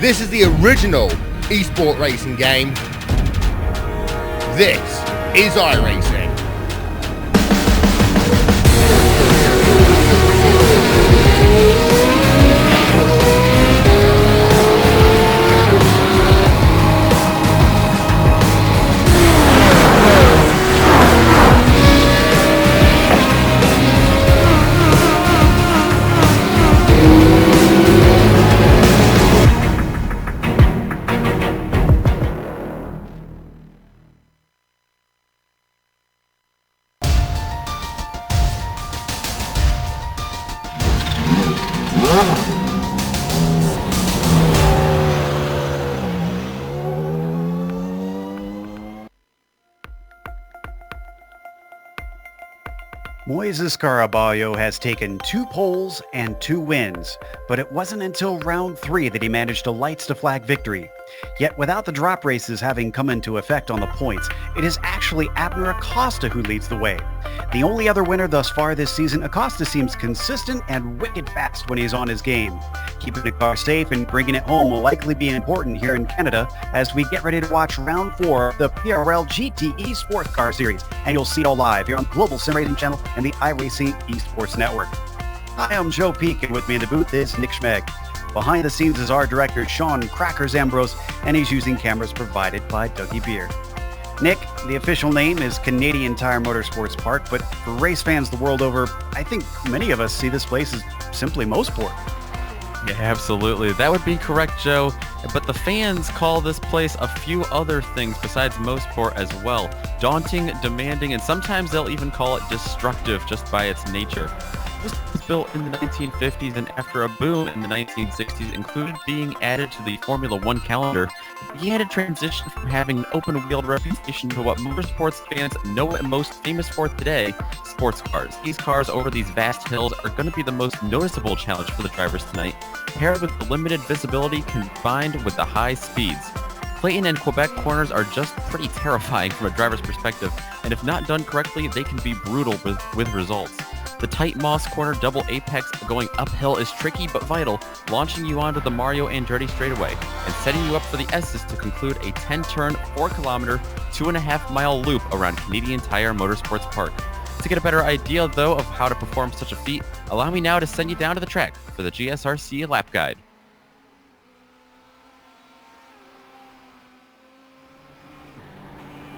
This is the original esport racing game. This is iRacing. Moises Caraballo has taken 2 poles and 2 wins, but it wasn't until round 3 that he managed a lights to flag victory. Yet without the drop races having come into effect on the points, it is actually Abner Acosta who leads the way. The only other winner thus far this season, Acosta seems consistent and wicked fast when he's on his game. Keeping the car safe and bringing it home will likely be important here in Canada as we get ready to watch round 4 of the PRL GTE Sporstcar Series, and you'll see it all live here on Global Sim Racing Channel and the iRacing Esports Network. Hi, I'm Joe Peak, and with me in the booth is Nick Schmeg. Behind the scenes is our director, Sean Crackers Ambrose, and he's using cameras provided by Dougie Beer. Nick, the official name is Canadian Tire Motorsports Park, but for race fans the world over, I think many of us see this place as simply Motorsport. Yeah, absolutely. That would be correct, Joe. But the fans call this place a few other things besides Motorsport as well. Daunting, demanding, and sometimes they'll even call it destructive just by its nature. This was built in the 1950s, and after a boom in the 1960s, included being added to the Formula One calendar, it began to transition from having an open-wheeled reputation to what motorsports fans know it most famous for today, sports cars. These cars over these vast hills are going to be the most noticeable challenge for the drivers tonight, paired with the limited visibility combined with the high speeds. Clayton and Quebec corners are just pretty terrifying from a driver's perspective, and if not done correctly, they can be brutal with results. The tight Moss corner double apex going uphill is tricky but vital, launching you onto the Mario Andretti straightaway and setting you up for the S's to conclude a 10-turn, 4-kilometer, 2.5-mile loop around Canadian Tire Motorsports Park. To get a better idea, though, of how to perform such a feat, allow me now to send you down to the track for the GSRC lap guide.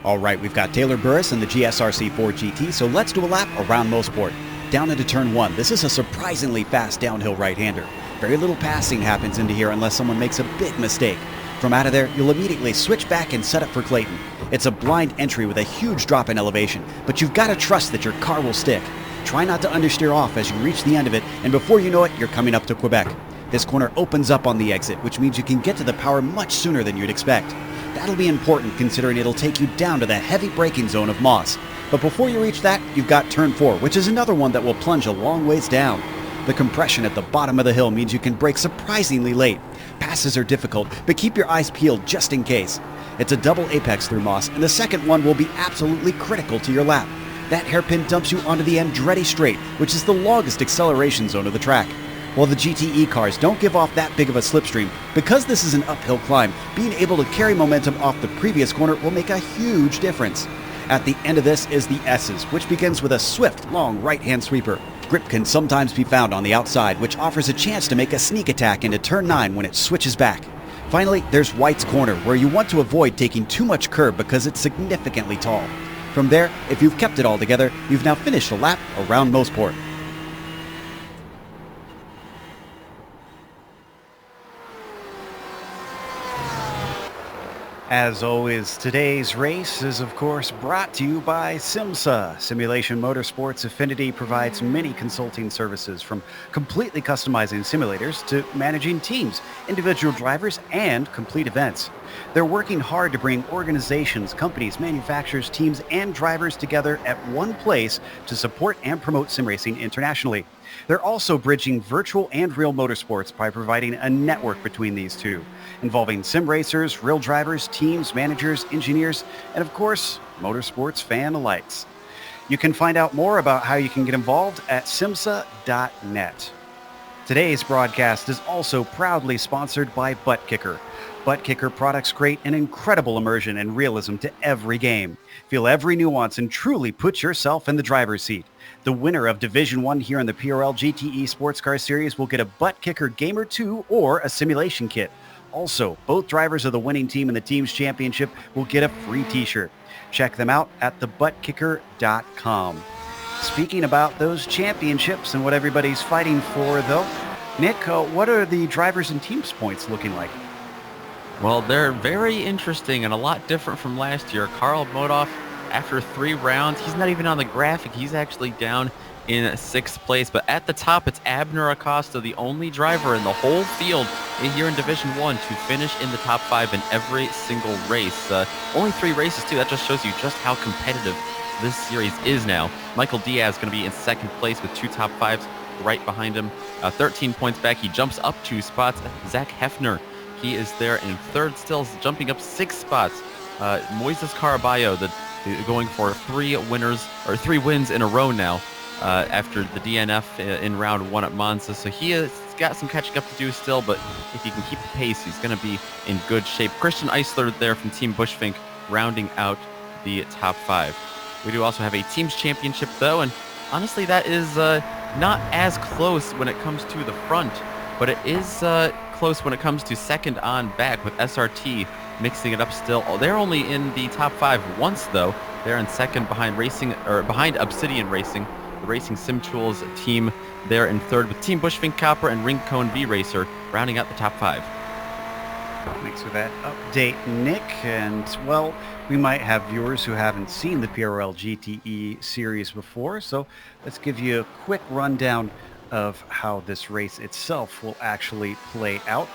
All right, we've got Taylor Burris in the GSRC 4 GT, so let's do a lap around Motorsport. Down into turn 1, this is a surprisingly fast downhill right-hander. Very little passing happens into here unless someone makes a big mistake. From out of there, you'll immediately switch back and set up for Clayton. It's a blind entry with a huge drop in elevation, but you've got to trust that your car will stick. Try not to understeer off as you reach the end of it, and before you know it, you're coming up to Quebec. This corner opens up on the exit, which means you can get to the power much sooner than you'd expect. That'll be important considering it'll take you down to the heavy braking zone of Moss. But before you reach that, you've got turn 4, which is another one that will plunge a long ways down. The compression at the bottom of the hill means you can brake surprisingly late. Passes are difficult, but keep your eyes peeled just in case. It's a double apex through Moss, and the second one will be absolutely critical to your lap. That hairpin dumps you onto the Andretti straight, which is the longest acceleration zone of the track. While the GTE cars don't give off that big of a slipstream, because this is an uphill climb, being able to carry momentum off the previous corner will make a huge difference. At the end of this is the S's, which begins with a swift, long right-hand sweeper. Grip can sometimes be found on the outside, which offers a chance to make a sneak attack into turn 9 when it switches back. Finally, there's White's corner, where you want to avoid taking too much curb because it's significantly tall. From there, if you've kept it all together, you've now finished a lap around Motorsport. As always, today's race is of course brought to you by SIMSA. Simulation Motorsports Affinity provides many consulting services, from completely customizing simulators to managing teams, individual drivers, and complete events. They're working hard to bring organizations, companies, manufacturers, teams, and drivers together at one place to support and promote sim racing internationally. They're also bridging virtual and real motorsports by providing a network between these two, involving sim racers, real drivers, teams, managers, engineers, and of course, motorsports fan alike. You can find out more about how you can get involved at simsa.net. Today's broadcast is also proudly sponsored by Butt Kicker. Butt Kicker products create an incredible immersion and realism to every game. Feel every nuance and truly put yourself in the driver's seat. The winner of Division 1 here in the PRL GTE Sportscar Series will get a Butt Kicker Game or 2 or a simulation kit. Also, both drivers of the winning team in the team's championship will get a free t-shirt. Check them out at thebuttkicker.com. Speaking about those championships and what everybody's fighting for, though, Nick, what are the drivers and teams points looking like? Well, they're very interesting and a lot different from last year. Karl Modoff, after 3 rounds, he's not even on the graphic. He's actually down in 6th place. But at the top, it's Abner Acosta, the only driver in the whole field here in Division 1 to finish in the top 5 in every single race. Only 3 races, too. That just shows you just how competitive this series is now. Michael Diaz going to be in 2nd place with 2 top 5s right behind him. 13 points back. He jumps up 2 spots. Zach Hefner, he is there in 3rd still, jumping up 6 spots. Moises Caraballo, going for 3 wins in a row now after the DNF in round 1 at Monza. So he has got some catching up to do still, but if he can keep the pace, he's going to be in good shape. Christian Eisler there from Team Bushfink rounding out the top 5. We do also have a team's championship, though, and honestly, that is not as close when it comes to the front, but it is close when it comes to second on back with SRT mixing it up still. Oh, they're only in the top 5 once, though. They're in 2nd behind Obsidian Racing, the Racing Sim Tools team. They're in 3rd with Team Bushfink Copper and Rincon V Racer rounding out the top 5. Thanks for that update, Nick. And, well, we might have viewers who haven't seen the PRL GTE series before, so let's give you a quick rundown of how this race itself will actually play out.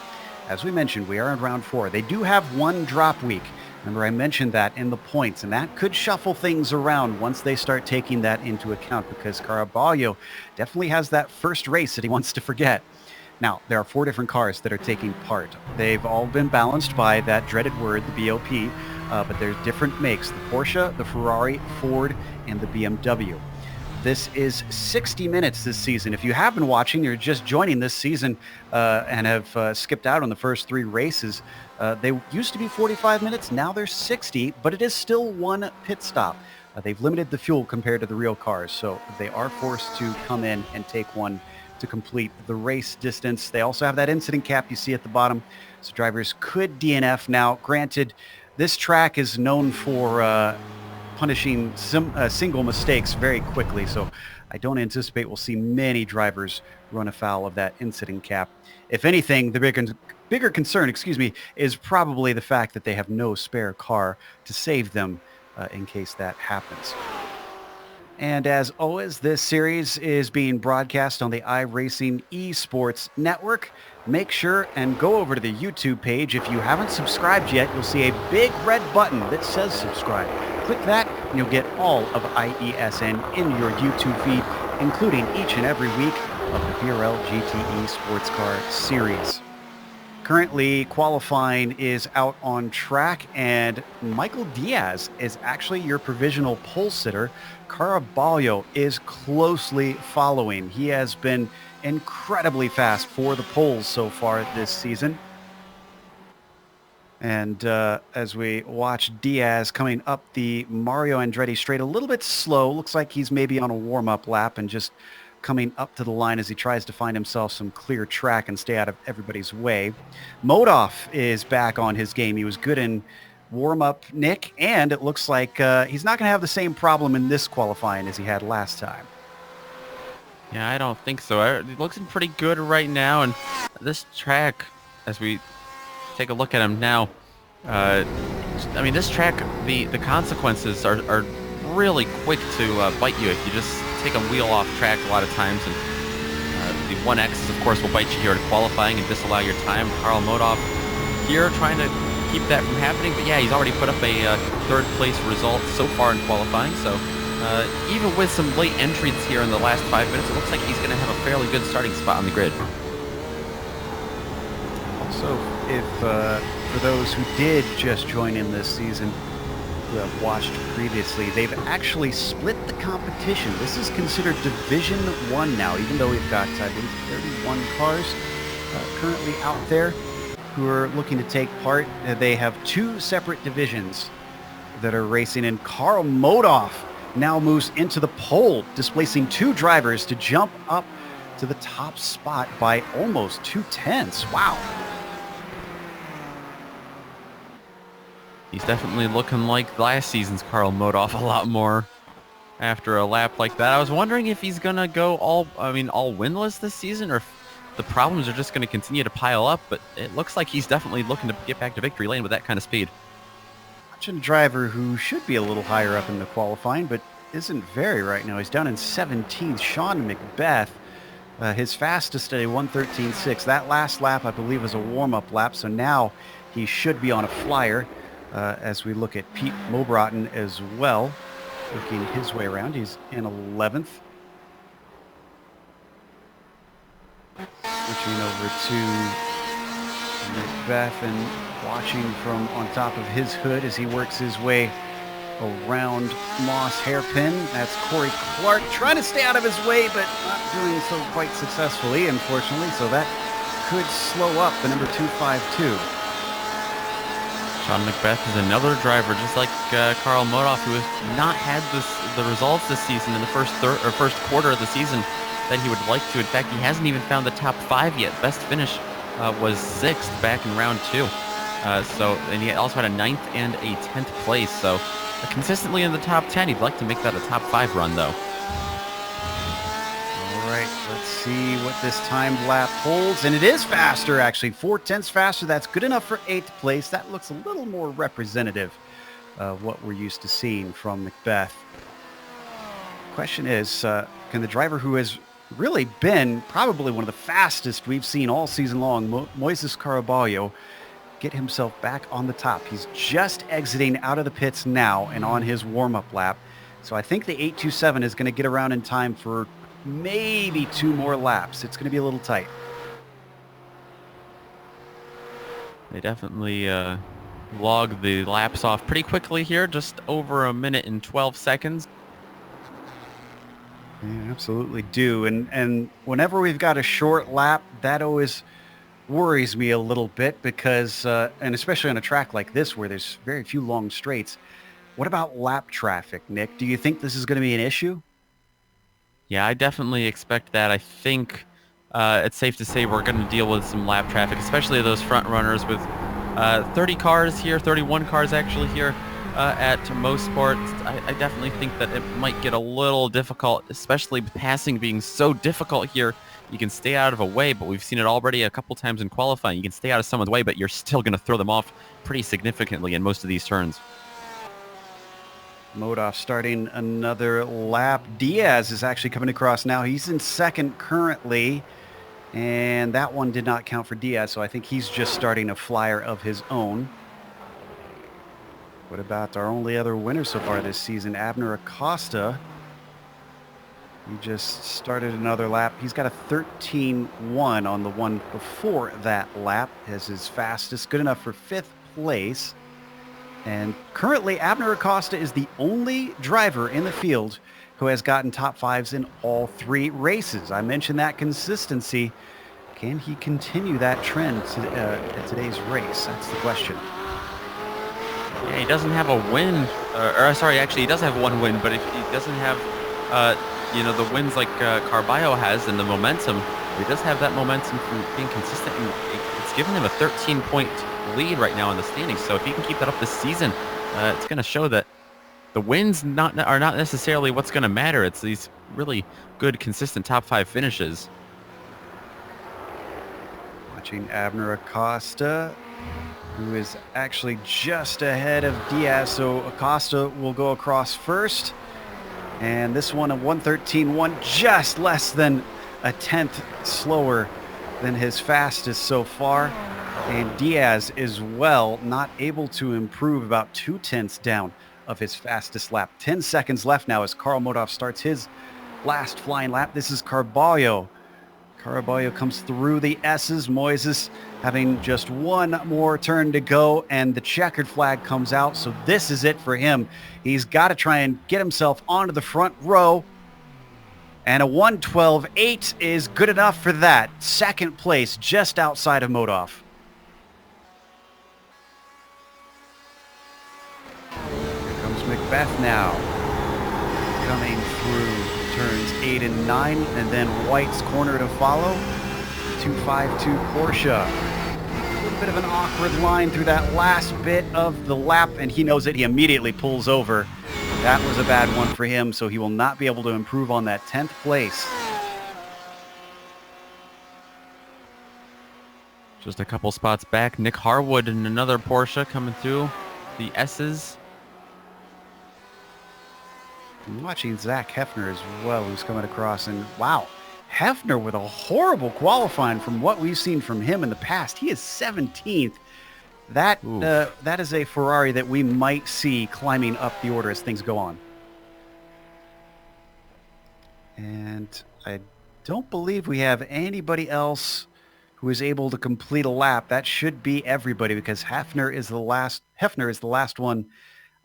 As we mentioned, we are in round 4. They do have 1 drop week. Remember, I mentioned that in the points, and that could shuffle things around once they start taking that into account, because Caraballo definitely has that first race that he wants to forget. Now, there are 4 different cars that are taking part. They've all been balanced by that dreaded word, the BOP, but there's different makes: the Porsche, the Ferrari, Ford, and the BMW. This is 60 minutes this season. If you have been watching, you're just joining this season and have skipped out on the first 3 races. They used to be 45 minutes, now they're 60, but it is still 1 pit stop. They've limited the fuel compared to the real cars, so they are forced to come in and take one to complete the race distance. They also have that incident cap you see at the bottom, so drivers could DNF. Now, granted, this track is known for punishing single mistakes very quickly, so I don't anticipate we'll see many drivers run afoul of that incident cap. If anything, the bigger concern, is probably the fact that they have no spare car to save them in case that happens. And as always, this series is being broadcast on the iRacing eSports network. Make sure and go over to the YouTube page. If you haven't subscribed yet, you'll see a big red button that says subscribe. Click that and you'll get all of IESN in your YouTube feed, including each and every week of the PRL GTE Sportscar Series. Currently, qualifying is out on track, and Michael Diaz is actually your provisional pole sitter. Caraballo is closely following. He has been incredibly fast for the poles so far this season. And as we watch Diaz coming up the Mario Andretti straight, a little bit slow. Looks like he's maybe on a warm-up lap and just coming up to the line as he tries to find himself some clear track and stay out of everybody's way. Modoff is back on his game. He was good in warm-up, Nick, and it looks like he's not going to have the same problem in this qualifying as he had last time. Yeah, I don't think so. It looks pretty good right now, and this track, as we take a look at him now, I mean, this track, the consequences are really quick to bite you if you just take a wheel off track a lot of times. And the 1X, of course, will bite you here in qualifying and disallow your time. Karl Modoff here trying to keep that from happening. But yeah, he's already put up a 3rd place result so far in qualifying. So even with some late entries here in the last 5 minutes, it looks like he's going to have a fairly good starting spot on the grid. Also, if for those who did just join in this season, who have watched previously, they've actually split the competition. This is considered Division 1 now, even though we've got, I believe, 31 cars currently out there who are looking to take part. They have two separate divisions that are racing, and Karl Modoff now moves into the pole, displacing two drivers to jump up to the top spot by almost 2/10. Wow. He's definitely looking like last season's Karl Modoff a lot more after a lap like that. I was wondering if he's going to go all winless this season, or if the problems are just going to continue to pile up, but it looks like he's definitely looking to get back to victory lane with that kind of speed. Watching a driver who should be a little higher up in the qualifying, but isn't very right now. He's down in 17th, Sean Macbeth. His fastest at a 1:13.6. That last lap, I believe, was a warm-up lap, so now he should be on a flyer. As we look at Pete Mobrotten as well, working his way around. He's in 11th. Switching over to Macbeth and watching from on top of his hood as he works his way around Moss Hairpin. That's Corey Clark trying to stay out of his way, but not doing so quite successfully, unfortunately. So that could slow up the number 252. Sean Macbeth is another driver, just like Karl Modoff, who has not had the results this season in the first quarter of the season that he would like to. In fact, he hasn't even found the top 5 yet. Best finish was 6th back in round 2. And he also had a 9th and a 10th place. So consistently in the top 10. He'd like to make that a top 5 run, though. All right, let's see what this timed lap holds. And it is faster, actually. 4/10 faster. That's good enough for 8th place. That looks a little more representative of what we're used to seeing from Macbeth. Question is, can the driver who has really been probably one of the fastest we've seen all season long, Moises Caraballo, get himself back on the top? He's just exiting out of the pits now and on his warm-up lap. So I think the 8:27 is going to get around in time for maybe 2 more laps. It's going to be a little tight. They definitely log the laps off pretty quickly here, just over a minute and 12 seconds. They absolutely do. And whenever we've got a short lap, that always worries me a little bit because, and especially on a track like this where there's very few long straights. What about lap traffic, Nick? Do you think this is going to be an issue? Yeah, I definitely expect that. I think it's safe to say we're going to deal with some lap traffic, especially those front runners with 30 cars here, 31 cars actually here at Motorsport. I definitely think that it might get a little difficult, especially with passing being so difficult here. You can stay out of a way, but we've seen it already a couple times in qualifying. You can stay out of someone's way, but you're still going to throw them off pretty significantly in most of these turns. Modoff starting another lap. Diaz is actually coming across now. He's in second currently, and that one did not count for Diaz, so I think he's just starting a flyer of his own. What about our only other winner so far this season, Abner Acosta? He just started another lap. He's got a 13.1 on the one before that lap as his fastest, good enough for 5th place. And currently, Abner Acosta is the only driver in the field who has gotten top 5s in all 3 races. I mentioned that consistency. Can he continue that trend at today's race? That's the question. Yeah, he doesn't have a win. Actually, he does have 1 win, but if he doesn't have, the wins like Carballo has and the momentum, he does have that momentum from being consistent. And it's given him a 13-point lead right now in the standings. So if he can keep that up this season, it's going to show that the wins are not necessarily what's going to matter. It's these really good, consistent top 5 finishes. Watching Abner Acosta, who is actually just ahead of Diaz. So Acosta will go across first. And this one, a 1:13.1, just less than a 10th slower than his fastest so far. And Diaz as well, not able to improve, about 2/10 down of his fastest lap. 10 seconds left now as Karl Modoff starts his last flying lap. This is Carballo. Caraballo comes through the S's. Moises having just one more turn to go, and the checkered flag comes out. So this is it for him. He's got to try and get himself onto the front row. And a 1:12.8 is good enough for that. Second place, just outside of Modov. Here comes Macbeth now. Coming through turns 8 and 9, and then White's corner to follow. 252 Porsche. A little bit of an awkward line through that last bit of the lap, and he knows it. He immediately pulls over. That was a bad one for him, so he will not be able to improve on that 10th place. Just a couple spots back. Nick Harwood and another Porsche coming through the S's. I'm watching Zach Hefner as well, who's coming across, and wow, Hefner with a horrible qualifying from what we've seen from him in the past. He is 17th. That is a Ferrari that we might see climbing up the order as things go on. And I don't believe we have anybody else who is able to complete a lap. That should be everybody, because Hefner is the last one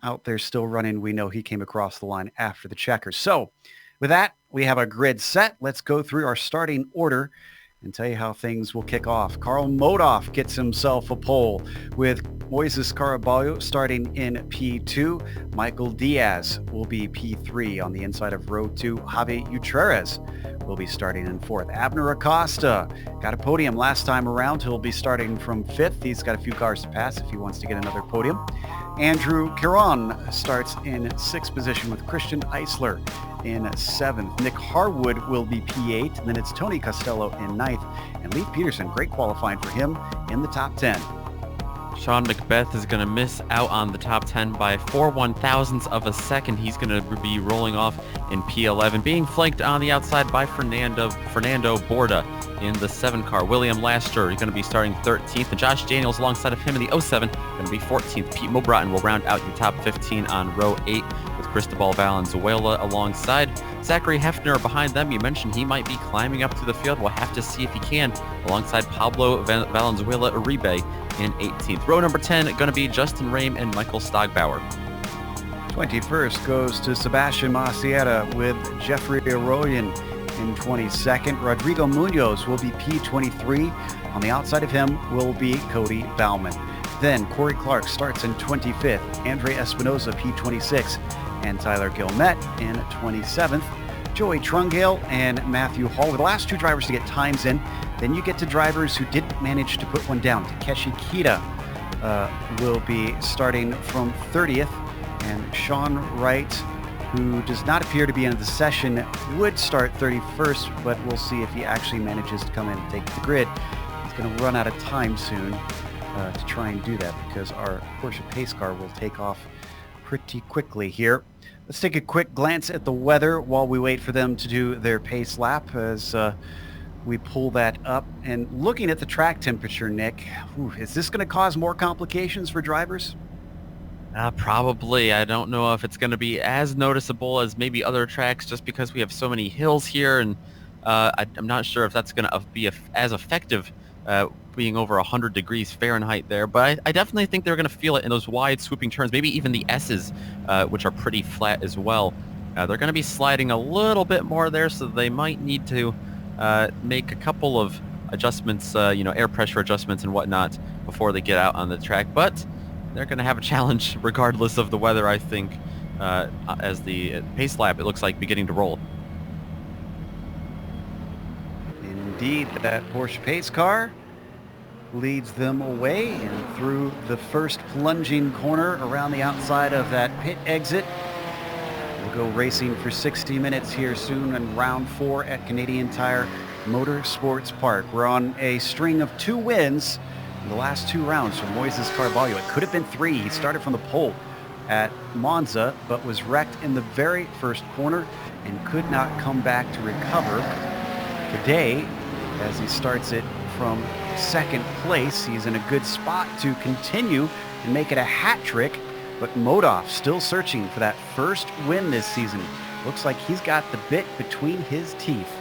out there still running. We know he came across the line after the checkers. So with that, we have a grid set. Let's go through our starting order and tell you how things will kick off. Karl Modov gets himself a pole with Moises Caraballo starting in P2. Michael Diaz will be P3 on the inside of row 2. Javi Utreres will be starting in 4th. Abner Acosta got a podium last time around. He'll be starting from 5th. He's got a few cars to pass if he wants to get another podium. Andrew Caron starts in 6th position with Christian Eisler in 7th. Nick Harwood will be P8. And then it's Tony Costello in 9th. And Leif Peterson, great qualifying for him in the top 10. Sean Macbeth is going to miss out on the top 10 by 4/1000ths of a second. He's going to be rolling off in P11, being flanked on the outside by Fernando Borda in the 7 car. William Laster is going to be starting 13th, and Josh Daniels alongside of him in the 07 going to be 14th. Pete Mobrotten will round out your top 15 on row 8 with Cristobal Valenzuela alongside. Zachary Hefner behind them. You mentioned he might be climbing up to the field. We'll have to see if he can, alongside Pablo Valenzuela Uribe in 18th. Row number 10 going to be Justin Rame and Michael Stogbauer. 21st goes to Sebastian Maciera with Jeffrey Arroyan in 22nd. Rodrigo Munoz will be P23. On the outside of him will be Cody Bauman. Then Corey Clark starts in 25th. Andre Espinoza P26. And Tyler Gilmet in 27th. Joey Trungale and Matthew Hall were the last 2 drivers to get times in. Then you get to drivers who didn't manage to put one down. Takeshi Kita will be starting from 30th. And Sean Wright, who does not appear to be in the session, would start 31st, but we'll see if he actually manages to come in and take the grid. He's going to run out of time soon to try and do that, because our Porsche pace car will take off pretty quickly here. Let's take a quick glance at the weather while we wait for them to do their pace lap as we pull that up. And looking at the track temperature, Nick, is this going to cause more complications for drivers? Probably. I don't know if it's going to be as noticeable as maybe other tracks, just because we have so many hills here, and I'm not sure if that's going to be as effective being over 100 degrees Fahrenheit there, but I definitely think they're going to feel it in those wide swooping turns, maybe even the S's, which are pretty flat as well. They're going to be sliding a little bit more there, so they might need to make a couple of adjustments, air pressure adjustments and whatnot before they get out on the track, but they're going to have a challenge regardless of the weather, I think, as the pace lap, it looks like, beginning to roll. Indeed, that Porsche pace car leads them away and through the first plunging corner around the outside of that pit exit. We'll go racing for 60 minutes here soon in round 4 at Canadian Tire Motorsports Park. We're on a string of 2 wins in the last 2 rounds from Moises Caraballo. It could have been 3. He started from the pole at Monza, but was wrecked in the very first corner and could not come back to recover. Today, as he starts it from 2nd place, he's in a good spot to continue and make it a hat trick, but Modov still searching for that first win this season. Looks like he's got the bit between his teeth.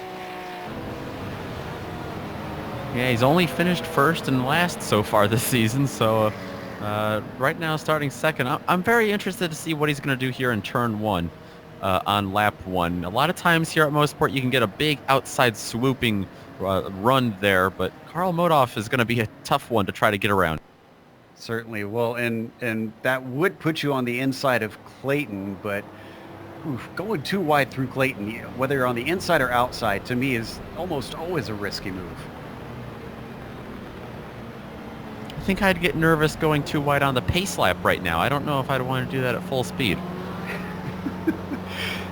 Yeah, he's only finished first and last so far this season, so right now starting second. I'm very interested to see what he's going to do here in turn one on lap one. A lot of times here at Motorsport, you can get a big outside swooping run there, but Karl Modhoff is going to be a tough one to try to get around. Certainly. Well, and that would put you on the inside of Clayton, but going too wide through Clayton, whether you're on the inside or outside, to me is almost always a risky move. I think I'd get nervous going too wide on the pace lap right now. I don't know if I'd want to do that at full speed.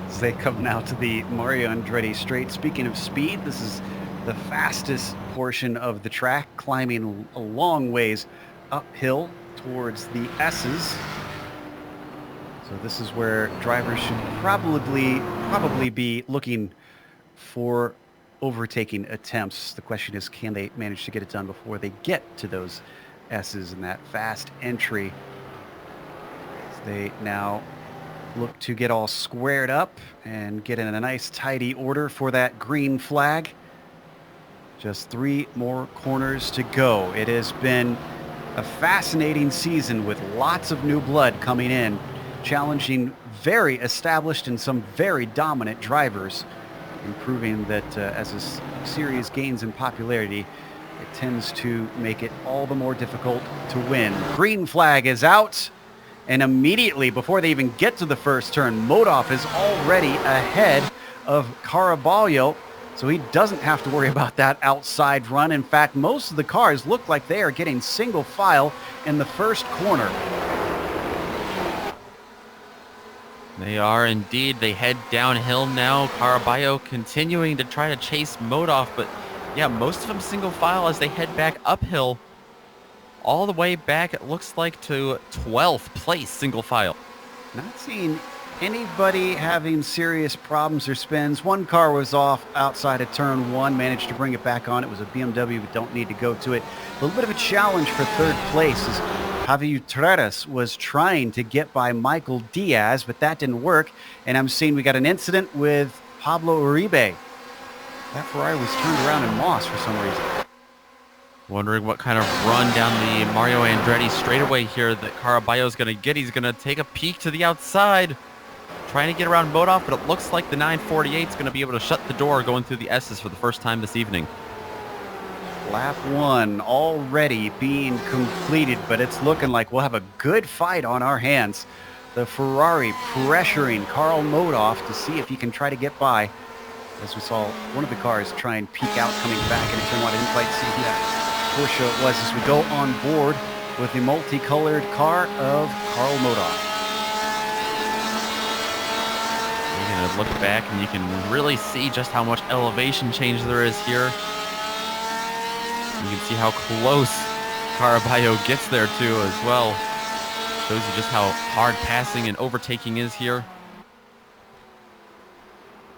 As they come now to the Mario Andretti straight. Speaking of speed, this is the fastest portion of the track, climbing a long ways uphill towards the S's. So this is where drivers should probably be looking for overtaking attempts. The question is, can they manage to get it done before they get to those S's in that fast entry? So they now look to get all squared up and get in a nice tidy order for that green flag. Just 3 more corners to go. It has been a fascinating season with lots of new blood coming in, challenging very established and some very dominant drivers, and proving that as this series gains in popularity, it tends to make it all the more difficult to win. Green flag is out, and immediately before they even get to the first turn, Modhoff is already ahead of Caraballo, so he doesn't have to worry about that outside run. In fact, most of the cars look like they are getting single file in the first corner. They are indeed. They head downhill now. Caraballo continuing to try to chase Modhoff, but yeah, most of them single file as they head back uphill. All the way back, it looks like, to 12th place single file. Not seeing anybody having serious problems or spins. One car was off outside of turn 1, managed to bring it back on. It was a BMW, but don't need to go to it. A little bit of a challenge for third place as Javi Utreras was trying to get by Michael Diaz, but that didn't work. And I'm seeing we got an incident with Pablo Uribe. That Ferrari was turned around in Moss for some reason. Wondering what kind of run down the Mario Andretti straightaway here that Caraballo is going to get. He's going to take a peek to the outside, trying to get around Modhoff, but it looks like the 948 is going to be able to shut the door going through the S's for the first time this evening. Lap 1 already being completed, but it's looking like we'll have a good fight on our hands. The Ferrari pressuring Karl Modhoff to see if he can try to get by. As we saw one of the cars try and peek out coming back, and it turned out I didn't quite see who that Porsche was as we go on board with the multicolored car of Karl Modhoff. You're going to look back and you can really see just how much elevation change there is here. You can see how close Caraballo gets there too as well. Shows you just how hard passing and overtaking is here.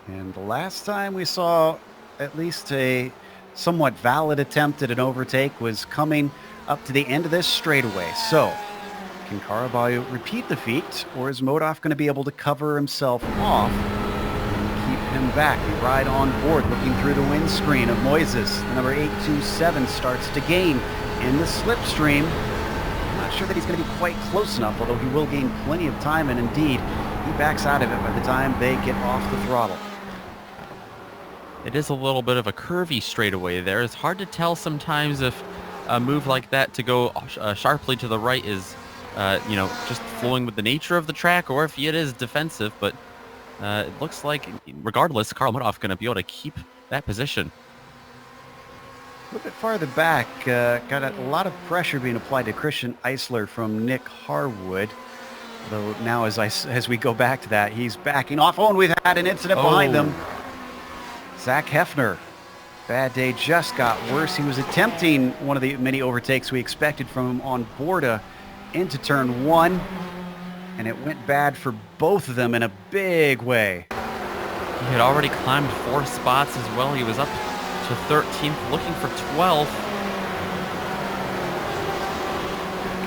And the last time we saw at least a somewhat valid attempt at an overtake was coming up to the end of this straightaway. So, can Caraballo repeat the feat, or is Modhoff going to be able to cover himself off and keep him back? We ride on board looking through the windscreen of Moises. The number 827 starts to gain in the slipstream. I'm not sure that he's going to be quite close enough, although he will gain plenty of time, and indeed, he backs out of it by the time they get off the throttle. It is a little bit of a curvy straightaway there. It's hard to tell sometimes if a move like that to go sharply to the right is, just flowing with the nature of the track, or if it is defensive. But it looks like, regardless, Karl Modhoff going to be able to keep that position. A little bit farther back, got a lot of pressure being applied to Christian Eisler from Nick Harwood. Though now as we go back to that, he's backing off. Oh, and we've had an incident behind them. Zach Hefner, bad day just got worse. He was attempting one of the many overtakes we expected from him on board into turn 1, and it went bad for both of them in a big way. He had already climbed 4 spots as well. He was up to 13th, looking for 12th.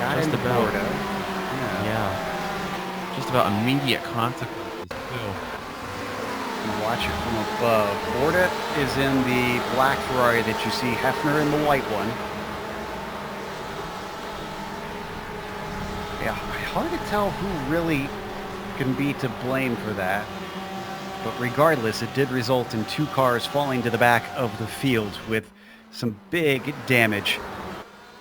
Got just into about, Borda. Yeah. Just about immediate consequences too. Watch it from above. Borda is in the black Ferrari that you see, Hefner in the white one. Yeah, hard to tell who really can be to blame for that. But regardless, it did result in 2 cars falling to the back of the field with some big damage.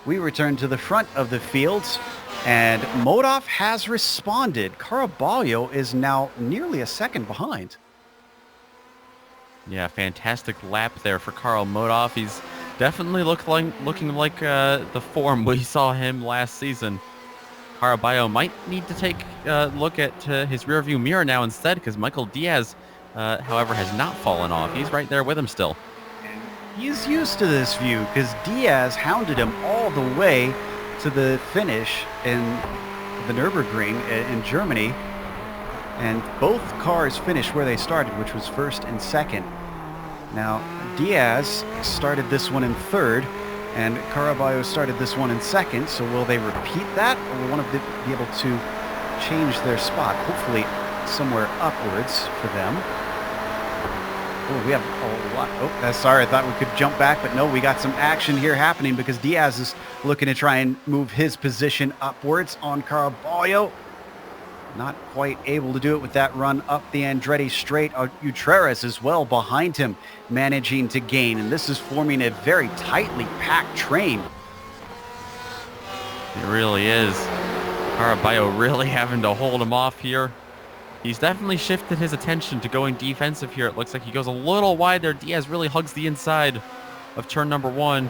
We return to the front of the fields, and Modov has responded. Caraballo is now nearly a second behind. Yeah, fantastic lap there for Karl Modov. He's definitely looking like the form we saw him last season. Caraballo might need to take a look at his rearview mirror now instead, because Michael Diaz, however, has not fallen off. He's right there with him still. He's used to this view because Diaz hounded him all the way to the finish in the Nürburgring in Germany. And both cars finished where they started, which was first and second. Now, Diaz started this one in third, and Caraballo started this one in second. So will they repeat that, or will one of them be able to change their spot? Hopefully somewhere upwards for them. Oh, we have a lot. Oh, sorry, I thought we could jump back, but no, we got some action here happening because Diaz is looking to try and move his position upwards on Caraballo. Not quite able to do it with that run up the Andretti straight. Utreras as well behind him, managing to gain. And this is forming a very tightly packed train. It really is. Caraballo really having to hold him off here. He's definitely shifted his attention to going defensive here. It looks like he goes a little wide there. Diaz really hugs the inside of turn number 1.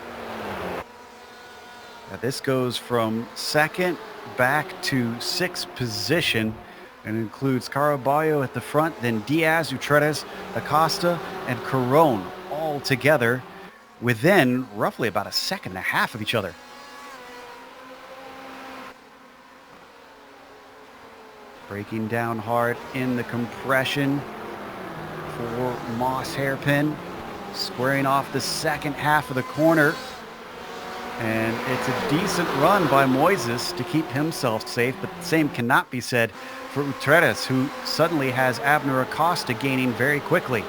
Now this goes from second back to 6th position and includes Caraballo at the front, then Diaz, Utreras, Acosta, and Corone all together within roughly about a second and a half of each other. Breaking down hard in the compression for Moss Hairpin, squaring off the second half of the corner. And it's a decent run by Moises to keep himself safe, but the same cannot be said for Utreras, who suddenly has Abner Acosta gaining very quickly.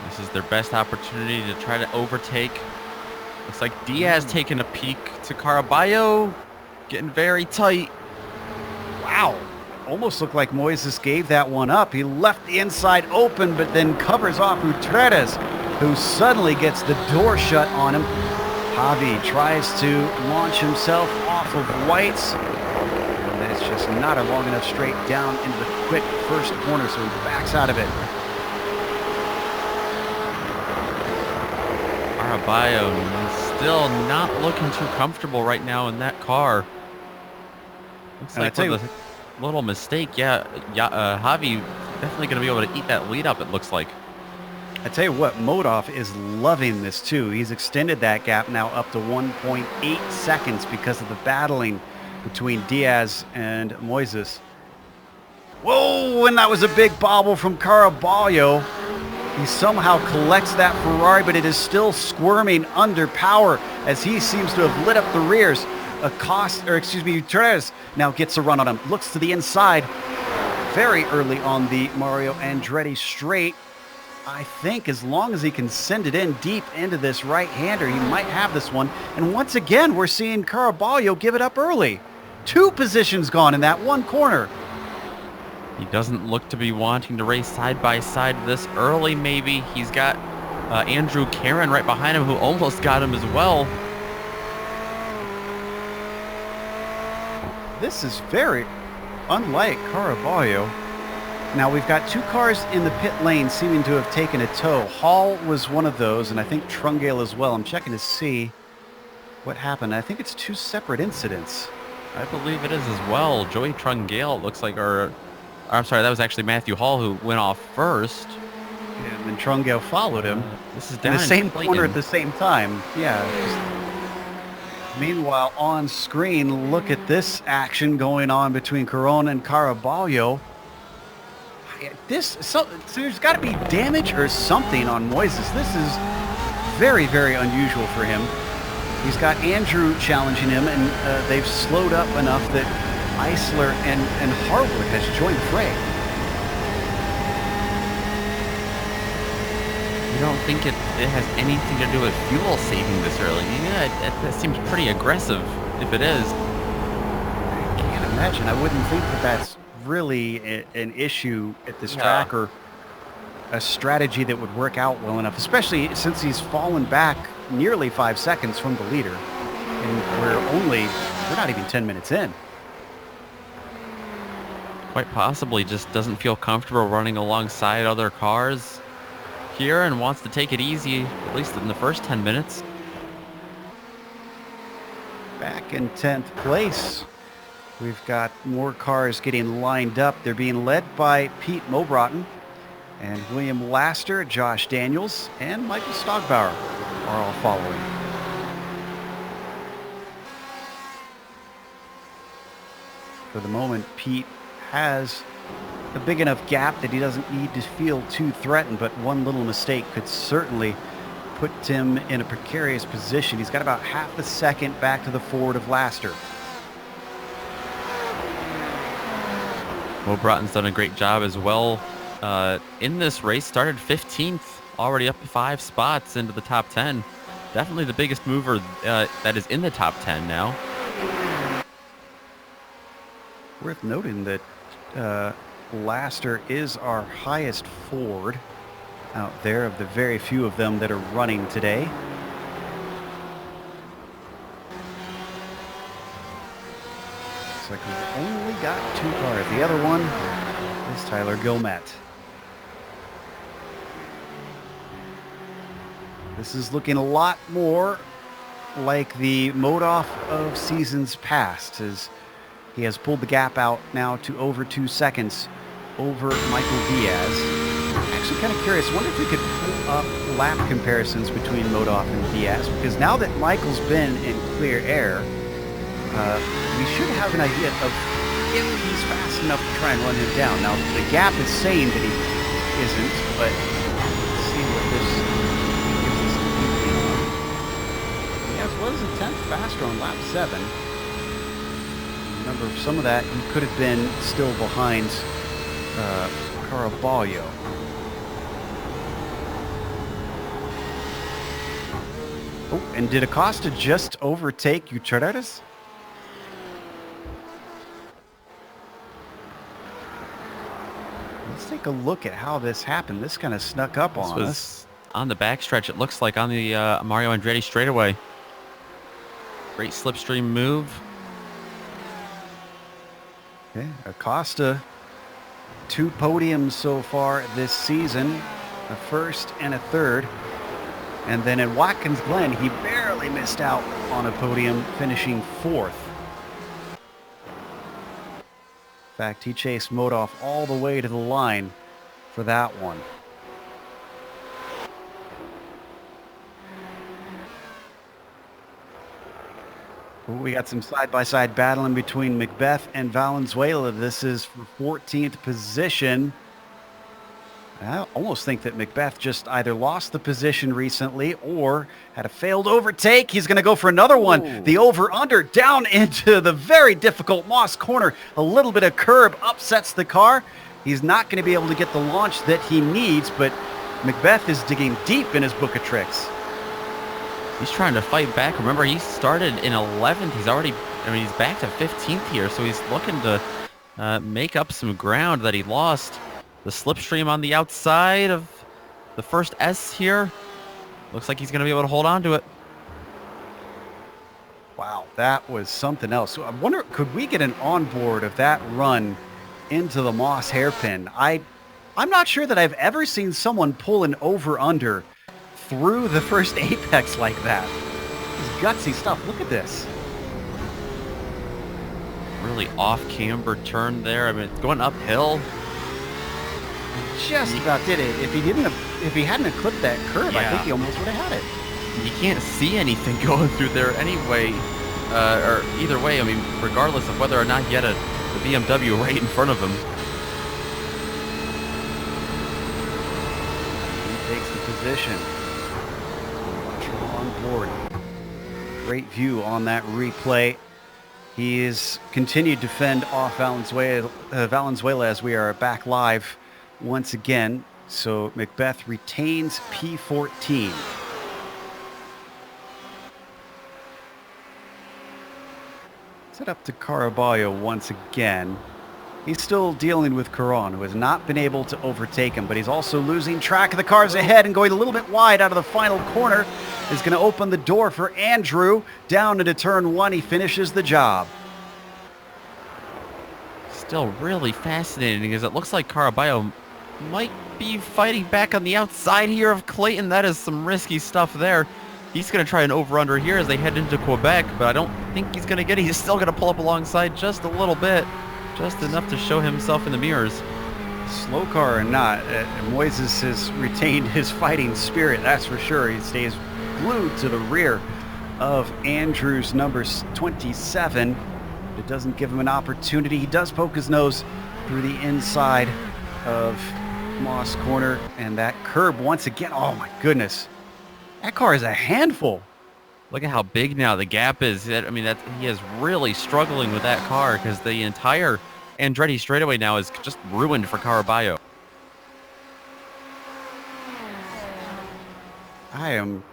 This is their best opportunity to try to overtake. Looks like Diaz taking a peek to Caraballo, getting very tight. Wow, almost looked like Moises gave that one up. He left the inside open, but then covers off Utreras, who suddenly gets the door shut on him. Javi tries to launch himself off of Whites, and it's just not a long enough straight down into the quick first corner, so he backs out of it. Caraballo still not looking too comfortable right now in that car. Looks like with a little mistake, Javi definitely going to be able to eat that lead up, it looks like. I tell you what, Modov is loving this too. He's extended that gap now up to 1.8 seconds because of the battling between Diaz and Moises. Whoa, and that was a big bobble from Caraballo. He somehow collects that Ferrari, but it is still squirming under power as he seems to have lit up the rears. Utreras now gets a run on him. Looks to the inside very early on the Mario Andretti straight. I think as long as he can send it in deep into this right-hander, he might have this one. And once again, we're seeing Caraballo give it up early. 2 positions gone in that one corner. He doesn't look to be wanting to race side by side this early, maybe. He's got Andrew Karen right behind him, who almost got him as well. This is very unlike Caraballo. Now we've got 2 cars in the pit lane seeming to have taken a tow. Hall was one of those, and I think Trungale as well. I'm checking to see what happened. I think it's 2 separate incidents. I believe it is as well. Joey Trungale, it looks like, I'm sorry, that was actually Matthew Hall who went off first. And then Trungale followed him. This is down in the same Clayton. corner at the same time. Yeah. Meanwhile, on screen, look at this action going on between Corona and Caraballo. So there's got to be damage or something on Moises. This is very, very unusual for him. He's got Andrew challenging him, and they've slowed up enough that Eisler and Harwood has joined the fray. don't think it has anything to do with fuel saving this early. Yeah, that seems pretty aggressive if it is. I can't imagine. I wouldn't think that that's really an issue at this track or a strategy that would work out well enough, especially since he's fallen back nearly 5 seconds from the leader. And we're not even 10 minutes in. Quite possibly just doesn't feel comfortable running alongside other cars here and wants to take it easy, at least in the first 10 minutes. Back in 10th place, we've got more cars getting lined up. They're being led by Pete Mobrotten and William Laster, Josh Daniels, and Michael Stogbauer are all following. For the moment, Pete has a big enough gap that he doesn't need to feel too threatened, but one little mistake could certainly put him in a precarious position. He's got about half a second back to the forward of Laster. Mobratten's done a great job as well in this race. Started 15th, already up 5 spots into the top 10. Definitely the biggest mover that is in the top 10 now. Worth noting that Laster is our highest forward out there of the very few of them that are running today. Looks like we've only got 2 cars. The other one is Tyler Gilmet. This is looking a lot more like the Modoff of seasons past, as he has pulled the gap out now to over 2 seconds over Michael Diaz. Actually kind of curious, I wonder if we could pull up lap comparisons between Modoff and Diaz, because now that Michael's been in clear air, we should have an idea of if he's fast enough to try and run him down. Now, the gap is saying that he isn't, but let's see what this gives us. Diaz was a tenth faster on lap 7. Remember, some of that he could have been still behind Caraballo. Oh, and did Acosta just overtake Gutierrez? Let's take a look at how this happened. This kind of snuck up on us. On the backstretch, it looks like on the Mario Andretti straightaway. Great slipstream move. Okay, Acosta, 2 podiums so far this season, a first and a third. And then in Watkins Glen, he barely missed out on a podium, finishing 4th. In fact, he chased Modoff all the way to the line for that one. We got some side-by-side battling between Macbeth and Valenzuela. This is for 14th position. I almost think that Macbeth just either lost the position recently or had a failed overtake. He's going to go for another one. Ooh. The over-under down into the very difficult Moss corner. A little bit of curb upsets the car. He's not going to be able to get the launch that he needs, but Macbeth is digging deep in his book of tricks. He's trying to fight back. Remember, he started in 11th. He's back to 15th here, so he's looking to make up some ground that he lost. The slipstream on the outside of the first S here. Looks like he's going to be able to hold on to it. Wow, that was something else. So I wonder, could we get an onboard of that run into the Moss hairpin? I'm not sure that I've ever seen someone pull an over-under through the first apex like that. This is gutsy stuff. Look at this. Really off-camber turn there. I mean, it's going uphill. Just about did it. If he hadn't have clipped that curve, I think he almost would have had it. You can't see anything going through there anyway, or either way. I mean, regardless of whether or not he had the BMW right in front of him. He takes the position. On board. Great view on that replay. He is continued to fend off Valenzuela as we are back live once again. So Macbeth retains P14. Set up to Caraballo once again. He's still dealing with Caron, who has not been able to overtake him, but he's also losing track of the cars ahead and going a little bit wide out of the final corner. Is going to open the door for Andrew. Down into turn 1, he finishes the job. Still really fascinating because it looks like Caraballo might be fighting back on the outside here of Clayton. That is some risky stuff there. He's going to try an over-under here as they head into Quebec, but I don't think he's going to get it. He's still going to pull up alongside just a little bit, just enough to show himself in the mirrors. Slow car or not, Moises has retained his fighting spirit, that's for sure. He stays glued to the rear of Andrew's number 27. It doesn't give him an opportunity. He does poke his nose through the inside of Moss Corner, and that curb once again. Oh my goodness. That car is a handful. Look at how big now the gap is. I mean, he is really struggling with that car because the entire Andretti straightaway now is just ruined for Caraballo. I am